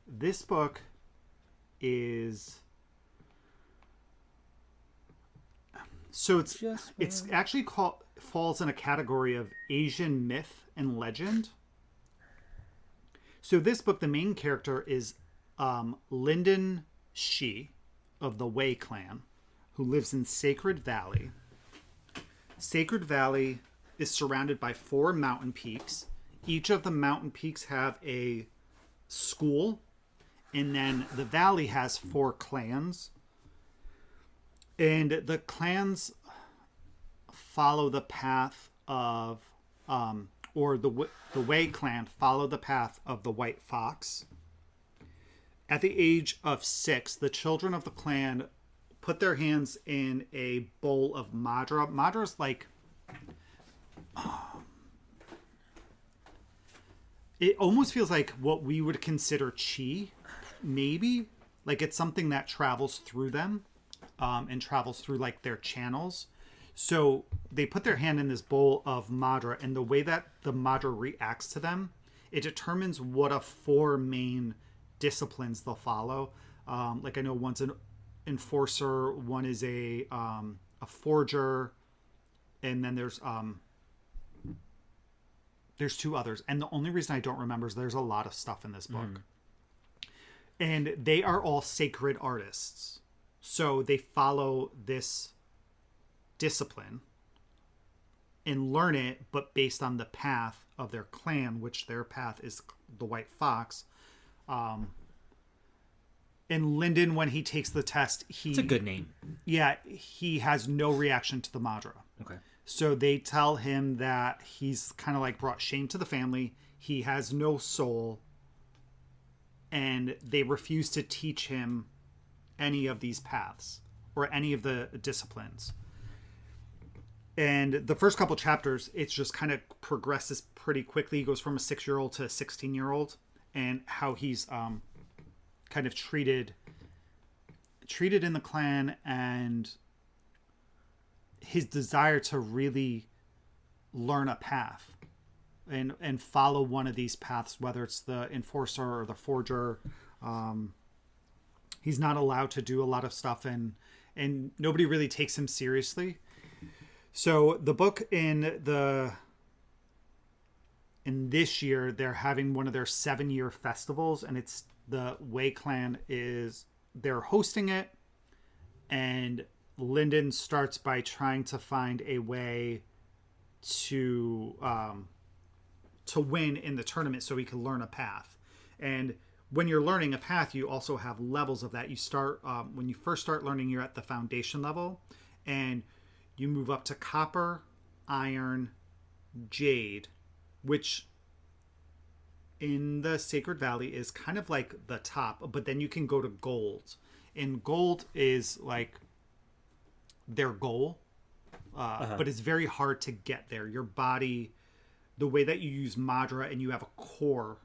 This book is... So it's actually falls in a category of Asian myth and legend. So this book, the main character is Lyndon Shi of the Wei clan, who lives in Sacred Valley. Sacred Valley is surrounded by 4 mountain peaks. Each of the mountain peaks have a school, and then the valley has 4 clans. And the clans follow the path of, or the Wei clan follow the path of the White Fox. At the age of 6, the children of the clan put their hands in a bowl of madra. Madra is like... it almost feels like what we would consider chi, maybe. Like it's something that travels through them and travels through like their channels. So they put their hand in this bowl of madra, and the way that the madra reacts to them, it determines what of 4 main disciplines they'll follow. Like I know one's an enforcer, one is a forger, and then there's 2 others. And the only reason I don't remember is there's a lot of stuff in this book. And they are all sacred artists. So they follow this discipline and learn it, but based on the path of their clan, which their path is the White Fox. And Lyndon, when he takes the test, it's a good name. Yeah, he has no reaction to the madra. Okay. So they tell him that he's kind of like brought shame to the family. He has no soul. And they refuse to teach him any of these paths or any of the disciplines. And the first couple chapters, it's just kind of progresses pretty quickly. He goes from a 6-year-old to a 16-year-old, and how he's kind of treated in the clan, and his desire to really learn a path and follow one of these paths, whether it's the enforcer or the forger. He's not allowed to do a lot of stuff, and nobody really takes him seriously. So the book in this year, they're having one of their 7-year festivals, and it's the Wei clan they're hosting it, and Lyndon starts by trying to find a way to win in the tournament so he can learn a path. And when you're learning a path, you also have levels of that. You start when you first start learning, you're at the foundation level, and you move up to copper, iron, jade, which in the Sacred Valley is kind of like the top, but then you can go to gold. And gold is like their goal. but it's very hard to get there. Your body, the way that you use Madra, and you have a core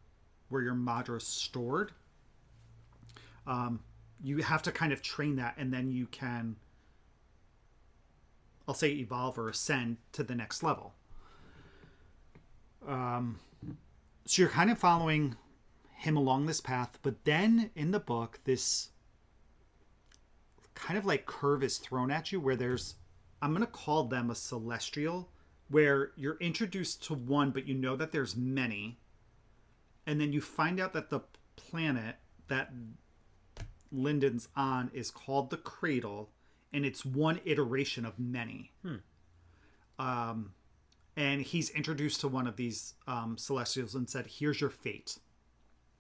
where your Madra is stored, you have to kind of train that, and then you can, I'll say, evolve or ascend to the next level. So you're kind of following him along this path, but then in the book, this kind of like curve is thrown at you where there's, I'm going to call them a celestial, where you're introduced to one, but you know that there's many. And then you find out that the planet that Lyndon's on is called the Cradle, and it's one iteration of many. And he's introduced to one of these celestials and said, here's your fate.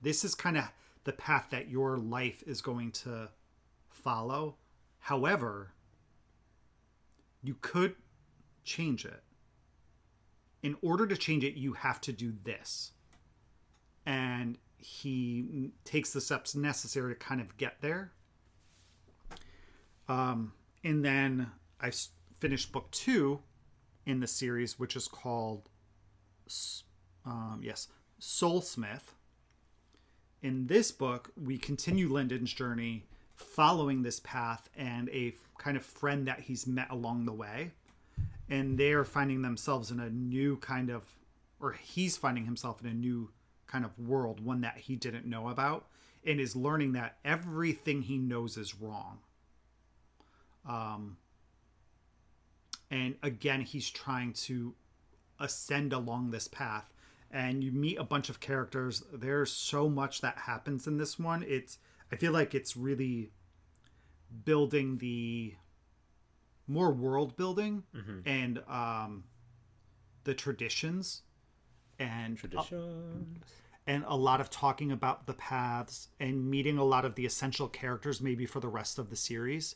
This is kind of the path that your life is going to follow. However, you could change it. In order to change it, you have to do this. And he takes the steps necessary to kind of get there. And then I finished book 2 in the series, which is called Soulsmith. In this book, we continue Lyndon's journey following this path and a kind of friend that he's met along the way. And they're finding themselves in a new kind of, or he's finding himself in a new kind of world, one that he didn't know about, and is learning that everything he knows is wrong. And again, he's trying to ascend along this path, and you meet a bunch of characters. There's so much that happens in this one. I feel like it's really building the more world building and the traditions and and a lot of talking about the paths and meeting a lot of the essential characters maybe for the rest of the series.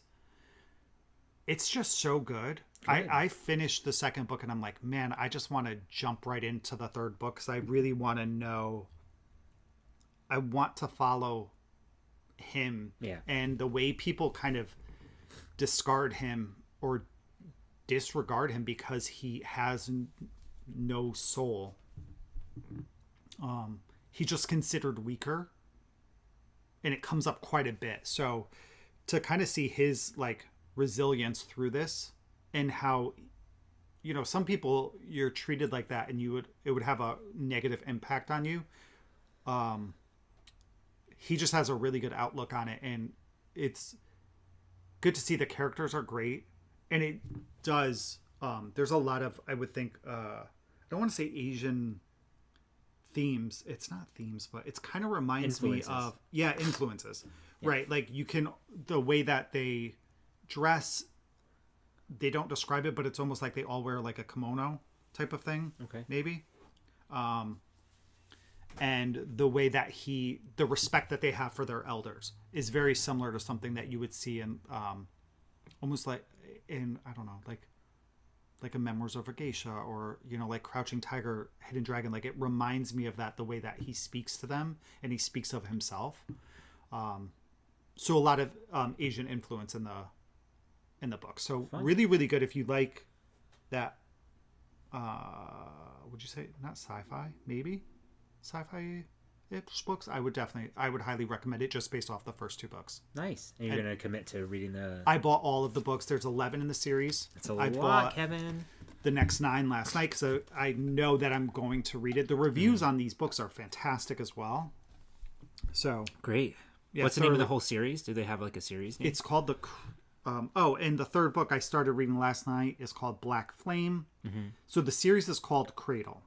It's just so good. I finished the second book and I'm like, man, I just want to jump right into the third book because I really want to know. I want to follow him. Yeah. And the way people kind of discard him or disregard him because he has no soul. He's just considered weaker. And it comes up quite a bit. So to kind of see his like resilience through this and how, you know, some people you're treated like that and it would have a negative impact on you. He just has a really good outlook on it, and it's good to see the characters are great. And it does, there's a lot of, I would think, I don't want to say Asian themes. It's not themes, but it's kind of reminds me of, influences. Yeah. Right. Like the way that they dress, they don't describe it, but it's almost like they all wear like a kimono type of thing. Okay. Maybe. And the way that the respect that they have for their elders is very similar to something that you would see in, almost like in, I don't know, like a Memoirs of a Geisha or, you know, like Crouching Tiger, Hidden Dragon. Like it reminds me of that, the way that he speaks to them and he speaks of himself. So a lot of Asian influence in the book. So fun. Really, really good if you like that. Would you say not sci-fi? Maybe sci-fi-ish books. I would highly recommend it just based off the first 2 books. Nice. And you're gonna commit to reading the. I bought all of the books. There's 11 in the series. That's a lot, Kevin. The next 9 last night, so I know that I'm going to read it. The reviews on these books are fantastic as well. So great. Yeah, what's the name of the whole series? Do they have like a series name? It's called and the third book I started reading last night is called Black Flame. Mm-hmm. So the series is called Cradle.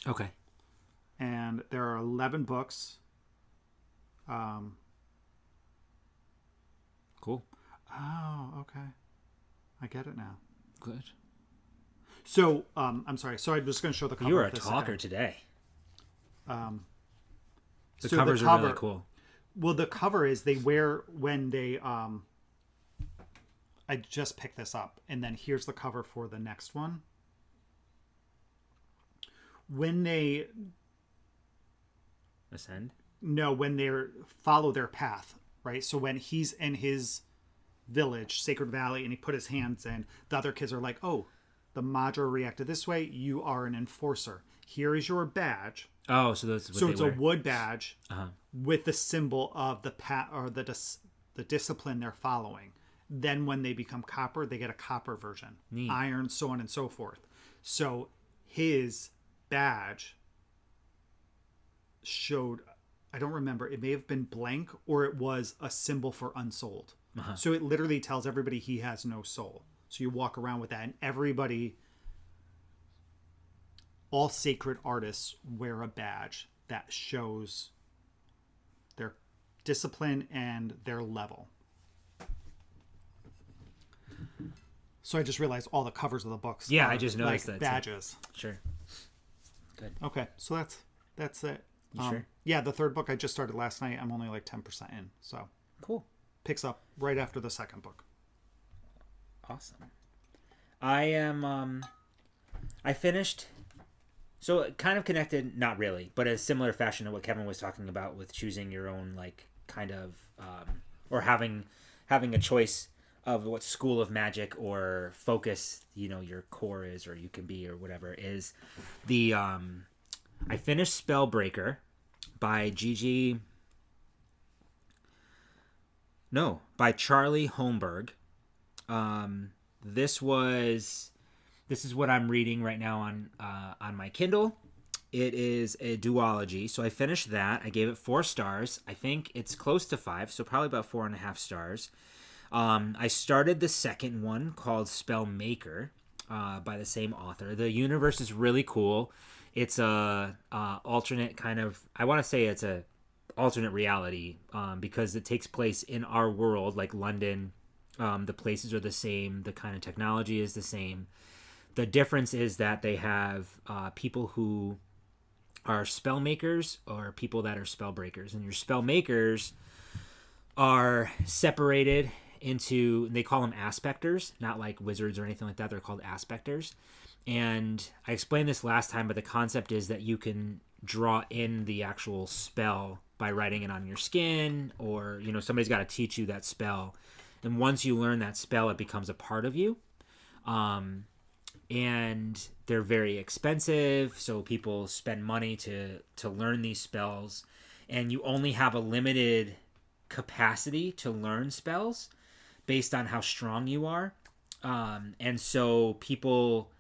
Okay. And there are 11 books. Cool. Oh, okay. I get it now. Good. So, I'm sorry. So I'm just going to show the cover. You are a talker today. The covers are really cool. Well, the cover is they wear when they... I just picked this up. And then here's the cover for the next one. When they... Ascend? No, when they follow their path, right? So when he's in his village, Sacred Valley, and he put his hands in, the other kids are like, oh, the module reacted this way. You are an enforcer. Here is your badge. Oh, so that's what it's a wood badge with the symbol of the the discipline they're following. Then when they become copper, they get a copper version. Neat. Iron, so on and so forth. So his badge showed, I don't remember, it may have been blank or it was a symbol for unsouled. So it literally tells everybody he has no soul. So you walk around with that, and everybody, all sacred artists wear a badge that shows their discipline and their level. So I just realized all the covers of the books. Yeah, I just noticed that badges. Too. Sure. Good. Okay, so that's it. Sure? Yeah, the third book I just started last night. I'm only like 10% in, so cool. Picks up right after the second book. Awesome. I am. I finished. So kind of connected, not really, but a similar fashion to what Kevin was talking about with choosing your own like kind of or having a choice of what school of magic or focus your core is or you can be or whatever is the I finished Spellbreaker by Gigi. No, by Charlie Holmbert. This is what I'm reading right now on my Kindle. It is a duology, so I finished that. I gave it 4 stars. I think it's close to 5, so probably about 4.5 stars. I started the second one called Spellmaker by the same author. The universe is really cool. It's a alternate kind of, I want to say it's a alternate reality because it takes place in our world, like London. The places are the same. The kind of technology is the same. The difference is that they have people who are spellmakers or people that are spellbreakers. And your spellmakers are separated into, they call them aspectors, not like wizards or anything like that. They're called aspectors. And I explained this last time, but the concept is that you can draw in the actual spell by writing it on your skin, or somebody's got to teach you that spell, and once you learn that spell it becomes a part of you. And they're very expensive, so people spend money to learn these spells, and you only have a limited capacity to learn spells based on how strong you are. And so people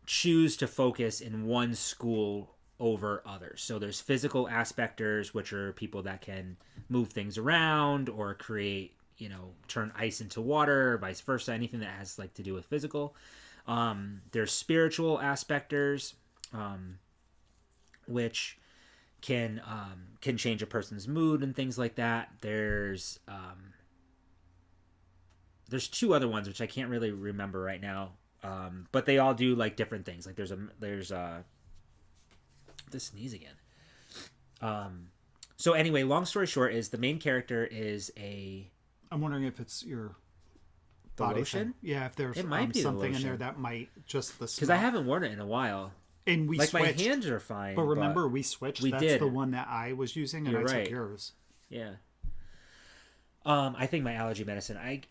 choose to focus in one school over others. So there's physical aspectors, which are people that can move things around or create, turn ice into water, or vice versa, anything that has like to do with physical. There's spiritual aspectors, which can change a person's mood and things like that. There's 2 other ones which I can't really remember right now, but they all do like different things. Like there's this sneeze again. So anyway, long story short is the main character is a. I'm wondering if it's your the body lotion. thing. Yeah, if there's be something in there that might just the smell. Because I haven't worn it in a while. And we like switched. My hands are fine. But remember, we switched. We That's did. the one that I was using, and I took yours. Yeah. I think my allergy medicine. I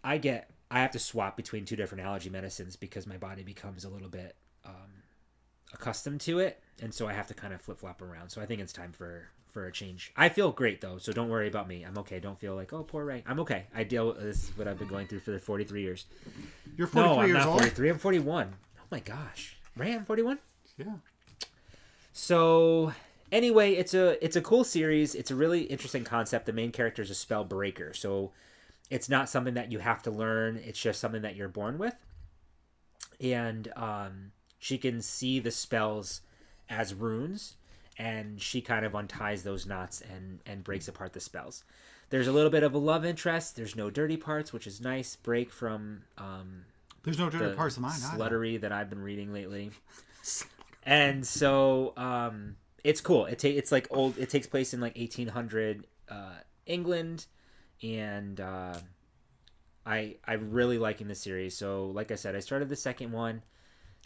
have to swap between 2 different allergy medicines because my body becomes a little bit accustomed to it, and so I have to kind of flip flop around. So I think it's time for a change. I feel great though, so don't worry about me. I'm okay. Don't feel like, oh, poor Ray. I'm okay. This is what I've been going through for the 43 years. You're 43 years old? No, I'm not 43. I'm 41. Oh my gosh. Ray, I'm 41? Yeah. So anyway, it's a cool series. It's a really interesting concept. The main character is a spellbreaker, so it's not something that you have to learn. It's just something that you're born with. And she can see the spells as runes, and she kind of unties those knots and breaks apart the spells. There's a little bit of a love interest. There's no dirty parts, which is nice. Break from there's no dirty parts of mine sluttery that I've been reading lately. And so it's cool. It's like old. It takes place in like 1800 England, and I'm really liking the series. So like I said, I started the second one.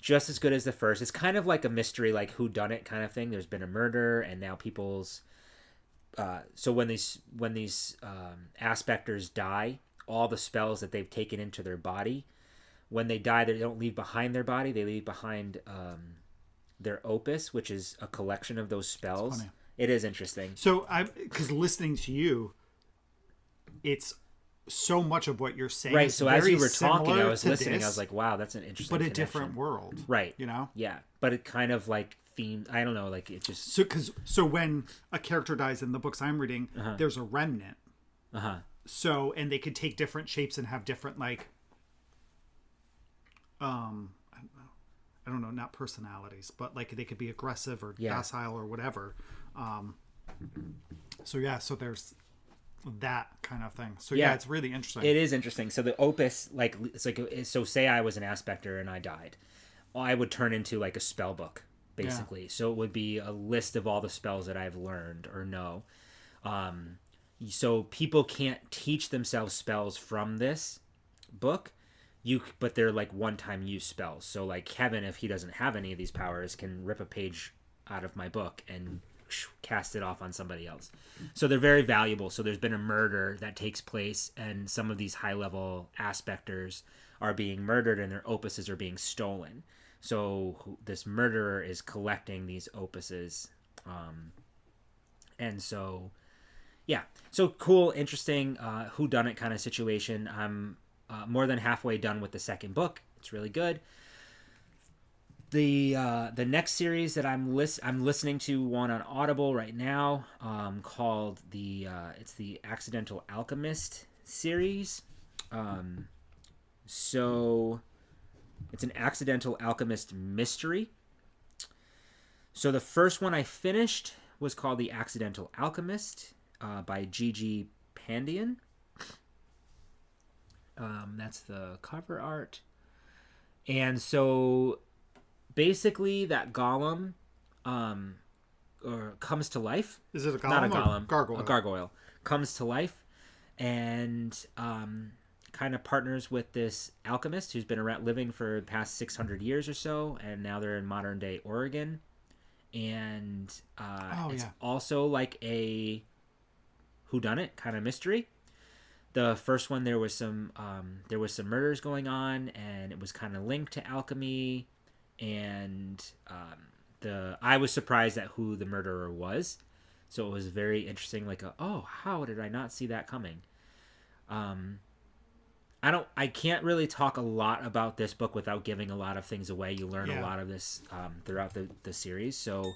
Just as good as the first. It's kind of like a mystery, like whodunit kind of thing. There's been a murder, and now people's. So when these aspectors die, all the spells that they've taken into their body when they die, they don't leave behind their body. They leave behind their opus, which is a collection of those spells. It is interesting. So because listening to you, it's so much of what you're saying. Right. So as you were talking, I was listening. I was like, wow, that's an interesting but a connection. different world. Right. You know? Yeah. But it kind of like themed, I don't know, like it just... So when a character dies in the books I'm reading, there's a remnant. So, and they could take different shapes and have different, like, I don't know, not personalities, but like they could be aggressive or docile or whatever. So that kind of thing. So yeah, it's really interesting. It is interesting. So the opus, like, it's like, so say I was an aspector and I died, I would turn into like a spell book, basically. Yeah. So it would be a list of all the spells that I've learned or know. So people can't teach themselves spells from this book, but they're like one-time use spells. So like Kevin, if he doesn't have any of these powers, can rip a page out of my book and cast it off on somebody else. So they're very valuable. So there's been a murder that takes place, and some of these high-level aspectors are being murdered, and their opuses are being stolen. So this murderer is collecting these opuses, and so so cool, interesting, whodunit kind of situation. I'm more than halfway done with the second book. It's really good. The next series that I'm listening to one on Audible right now, called it's the Accidental Alchemist series. So it's an Accidental Alchemist mystery. So the first one I finished was called The Accidental Alchemist, by Gigi Pandian. That's the cover art. And so basically that golem comes to life. Is it a golem? Not a golem. Gargoyle. A gargoyle comes to life and kind of partners with this alchemist who's been around living for the past 600 years or so, and now they're in modern day Oregon. And it's also like a whodunit kind of mystery. The first one, there was some murders going on, and it was kind of linked to alchemy, and I was surprised at who the murderer was, so it was very interesting. Like, how did I not see that coming? I can't really talk a lot about this book without giving a lot of things away. You learn a lot of this throughout the series. So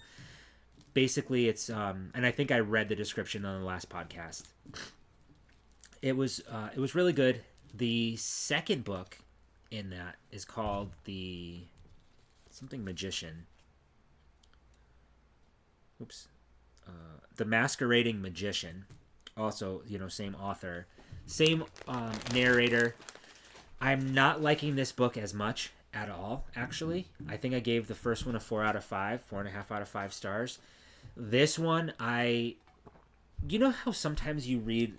basically, it's and I think I read the description on the last podcast. It was really good. The second book in that is called the something Magician. The Masquerading Magician. Also, same author, same narrator. I'm not liking this book as much at all, actually. I think I gave the first one a 4 out of 5, 4.5 out of 5 stars. This one, you know how sometimes you read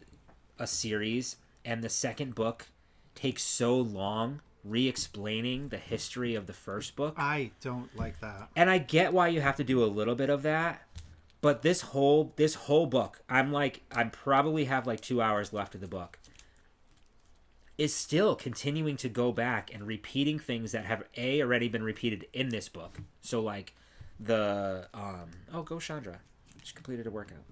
a series and the second book takes so long re-explaining the history of the first book? I don't like that. And I get why you have to do a little bit of that, but this whole book, I'm probably have like 2 hours left of the book, is still continuing to go back and repeating things that have already been repeated in this book. So like the go Chandra, she completed a workout.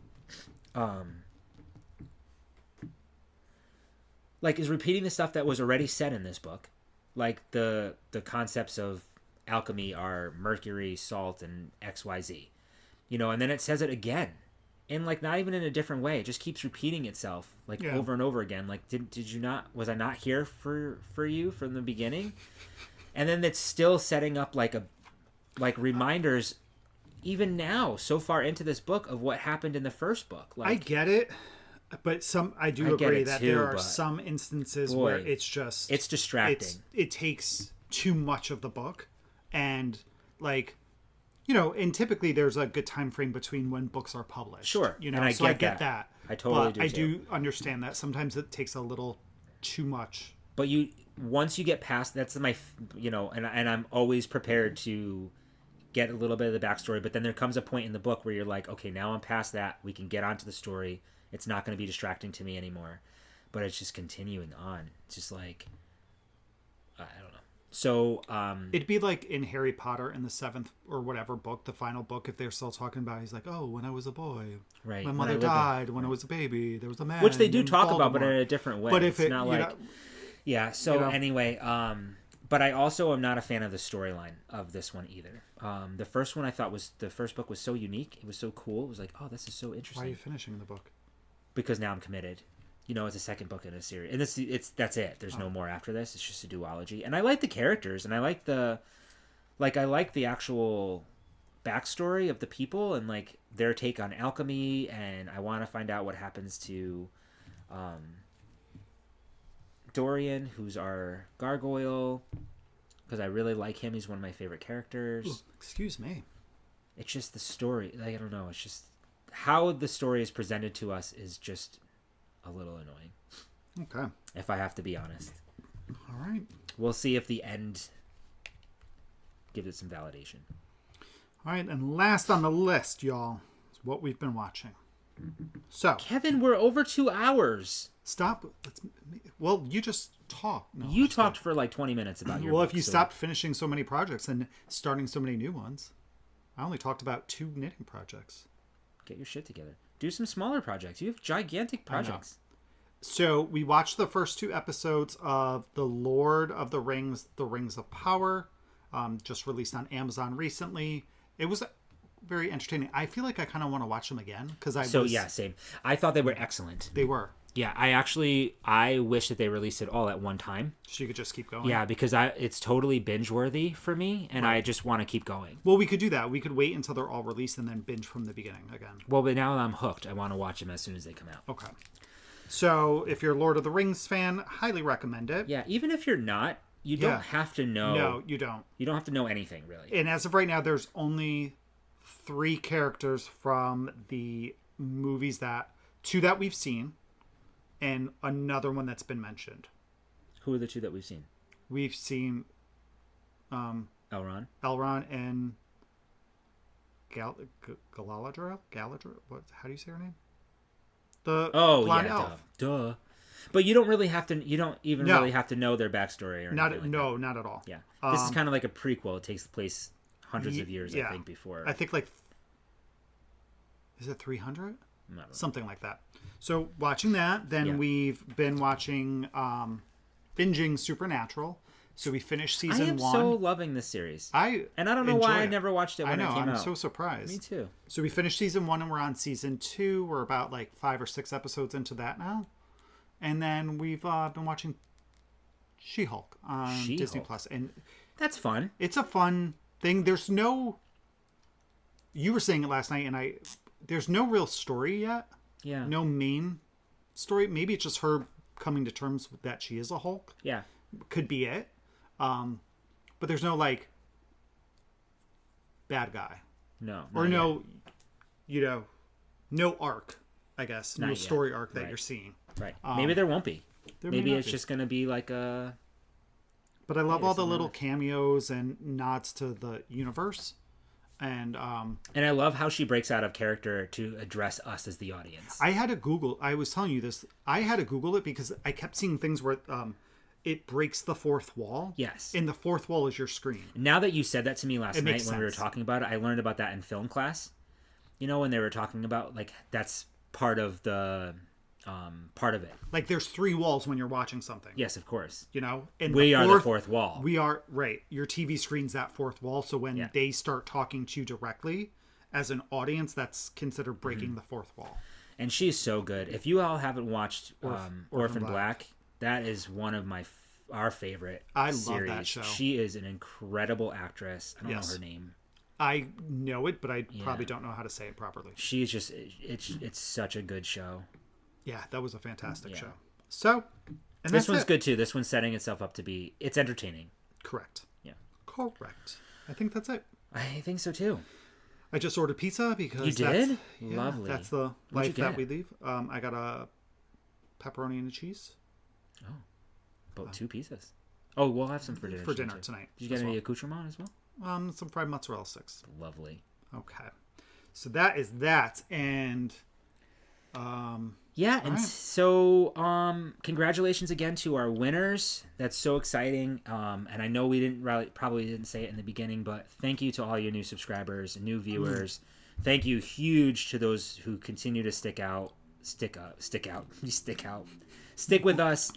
Like is repeating the stuff that was already said in this book. Like the concepts of alchemy are mercury, salt, and XYZ. And then it says it again. And like not even in a different way. It just keeps repeating itself over and over again. Like did you not, was I not here for you from the beginning? And then it's still setting up like reminders even now, so far into this book, of what happened in the first book. Like, I get it. But I do agree that there are some instances where it's distracting. It takes too much of the book, and and typically there's a good time frame between when books are published. Sure, and I get that. I totally do. I do understand that sometimes it takes a little too much. But once you get past, that's my, and I'm always prepared to get a little bit of the backstory. But then there comes a point in the book where you're like, okay, now I'm past that. We can get onto the story. It's not going to be distracting to me anymore, but it's just continuing on. It's just like, I don't know. So it'd be like in Harry Potter in the 7th or whatever book, the final book, if they're still talking about, he's like, oh, when I was a boy, right, my mother died. When I was a baby, there was a man, which they do talk Voldemort. about, but in a different way. But if it's not like, yeah. So anyway, but I also am not a fan of the storyline of this one either. The first book was so unique. It was so cool. It was like, oh, this is so interesting. Why are you finishing the book? Because now I'm committed. It's a second book in a series, and that's it. There's no more after this. It's just a duology, and I like the characters, and I like the actual backstory of the people, and like their take on alchemy, and I want to find out what happens to Dorian, who's our gargoyle, because I really like him. He's one of my favorite characters. Ooh, excuse me. It's just the story. Like, I don't know. It's just how the story is presented to us is just a little annoying. Okay. If I have to be honest. All right. We'll see if the end gives it some validation. All right, and last on the list, y'all, is what we've been watching. So, Kevin, we're over 2 hours. Stop. Well, you just talk. No, you talked for like 20 minutes about your book, if you stopped finishing so many projects and starting so many new ones. I only talked about 2 knitting projects. Get your shit together. Do some smaller projects. You have gigantic projects. So we watched the first 2 episodes of The Lord of the Rings, The Rings of Power, just released on Amazon recently. It was very entertaining. I feel like I kind of want to watch them again yeah, same. I thought they were excellent. They were. Yeah, I wish that they released it all at one time. So you could just keep going. Yeah, because it's totally binge worthy for me, and I just want to keep going. Well, we could do that. We could wait until they're all released and then binge from the beginning again. Well, but now I'm hooked. I want to watch them as soon as they come out. Okay. So if you're a Lord of the Rings fan, highly recommend it. Yeah, even if you're not, you don't have to know. No, you don't. You don't have to know anything, really. And as of right now, there's only 3 characters from the movies 2 that we've seen, and another one that's been mentioned. Who are the 2 that we've seen? We've seen Elrond and Galadriel. What? How do you say her name? The blonde elf. Duh. But you don't really have to. You don't even really have to know their backstory or anything. Not at all. Yeah, this is kind of like a prequel. It takes place hundreds of years, I think, before. I think is it 300? Something like that. So watching that, then we've been watching, binging Supernatural. So we finished season 1. I am so loving this series. And I don't know why I never watched it when it came out. I'm so surprised. Me too. So we finished season 1 and we're on season 2. We're about like 5 or 6 episodes into that now. And then we've been watching She-Hulk on Disney Plus, and that's fun. It's a fun thing. There's no. You were saying it last night, and there's no real story yet. Yeah. No main story. Maybe it's just her coming to terms with that she is a Hulk. Yeah. Could be it. But there's no like bad guy. No. Or no, no arc. I guess no story arc that you're seeing. Right. Maybe there won't be. Maybe it's just going to be like a... But I love all the little cameos and nods to the universe. And I love how she breaks out of character to address us as the audience. I had to Google... I was telling you this. I had to Google it because I kept seeing things where it breaks the 4th wall. Yes. And the 4th wall is your screen. Now that you said that to me last night when we were talking about it, I learned about that in film class. When they were talking about, like, that's part of the... part of it. Like there's 3 walls when you're watching something. Yes, of course. And we are the 4th wall. We are, right. Your TV screen's that 4th wall. So when they start talking to you directly as an audience, that's considered breaking the 4th wall. And she's so good. If you all haven't watched Orphan Black, that is one of our favorite series. Love that show. She is an incredible actress. I don't know her name. I know it, but I probably don't know how to say it properly. She's just, it's such a good show. Yeah, that was a fantastic show. So, and this one's good too. This one's setting itself up to be, it's entertaining. Correct. Yeah. Correct. I think that's it. I think so too. I just ordered pizza because you did? Lovely. That's the life that we leave. I got a pepperoni and a cheese. Oh, about 2 pizzas. Oh, we'll have some for dinner. For dinner tonight. Did you get any accoutrement as well? Some fried mozzarella sticks. Lovely. Okay. So that is that, and Yeah, and so congratulations again to our winners. That's so exciting. And I know we probably didn't say it in the beginning, but thank you to all your new subscribers and new viewers. Thank you huge to those who continue to stick with us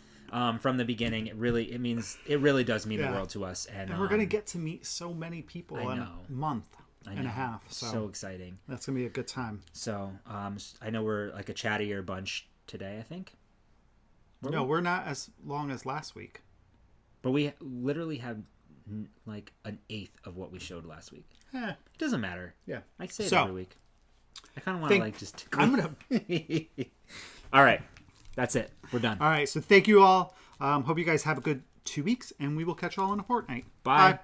from the beginning. It really does mean the world to us. And we're gonna get to meet so many people in a month and a half. So exciting. That's gonna be a good time. So I know we're like a chattier bunch today, I think. We're not as long as last week. But we literally have like an eighth of what we showed last week. It doesn't matter. Yeah. I say it every week. I kind of want to just... I'm gonna... All right. That's it. We're done. All right. So thank you all. Hope you guys have a good 2 weeks, and we will catch you all in a fortnight. Bye.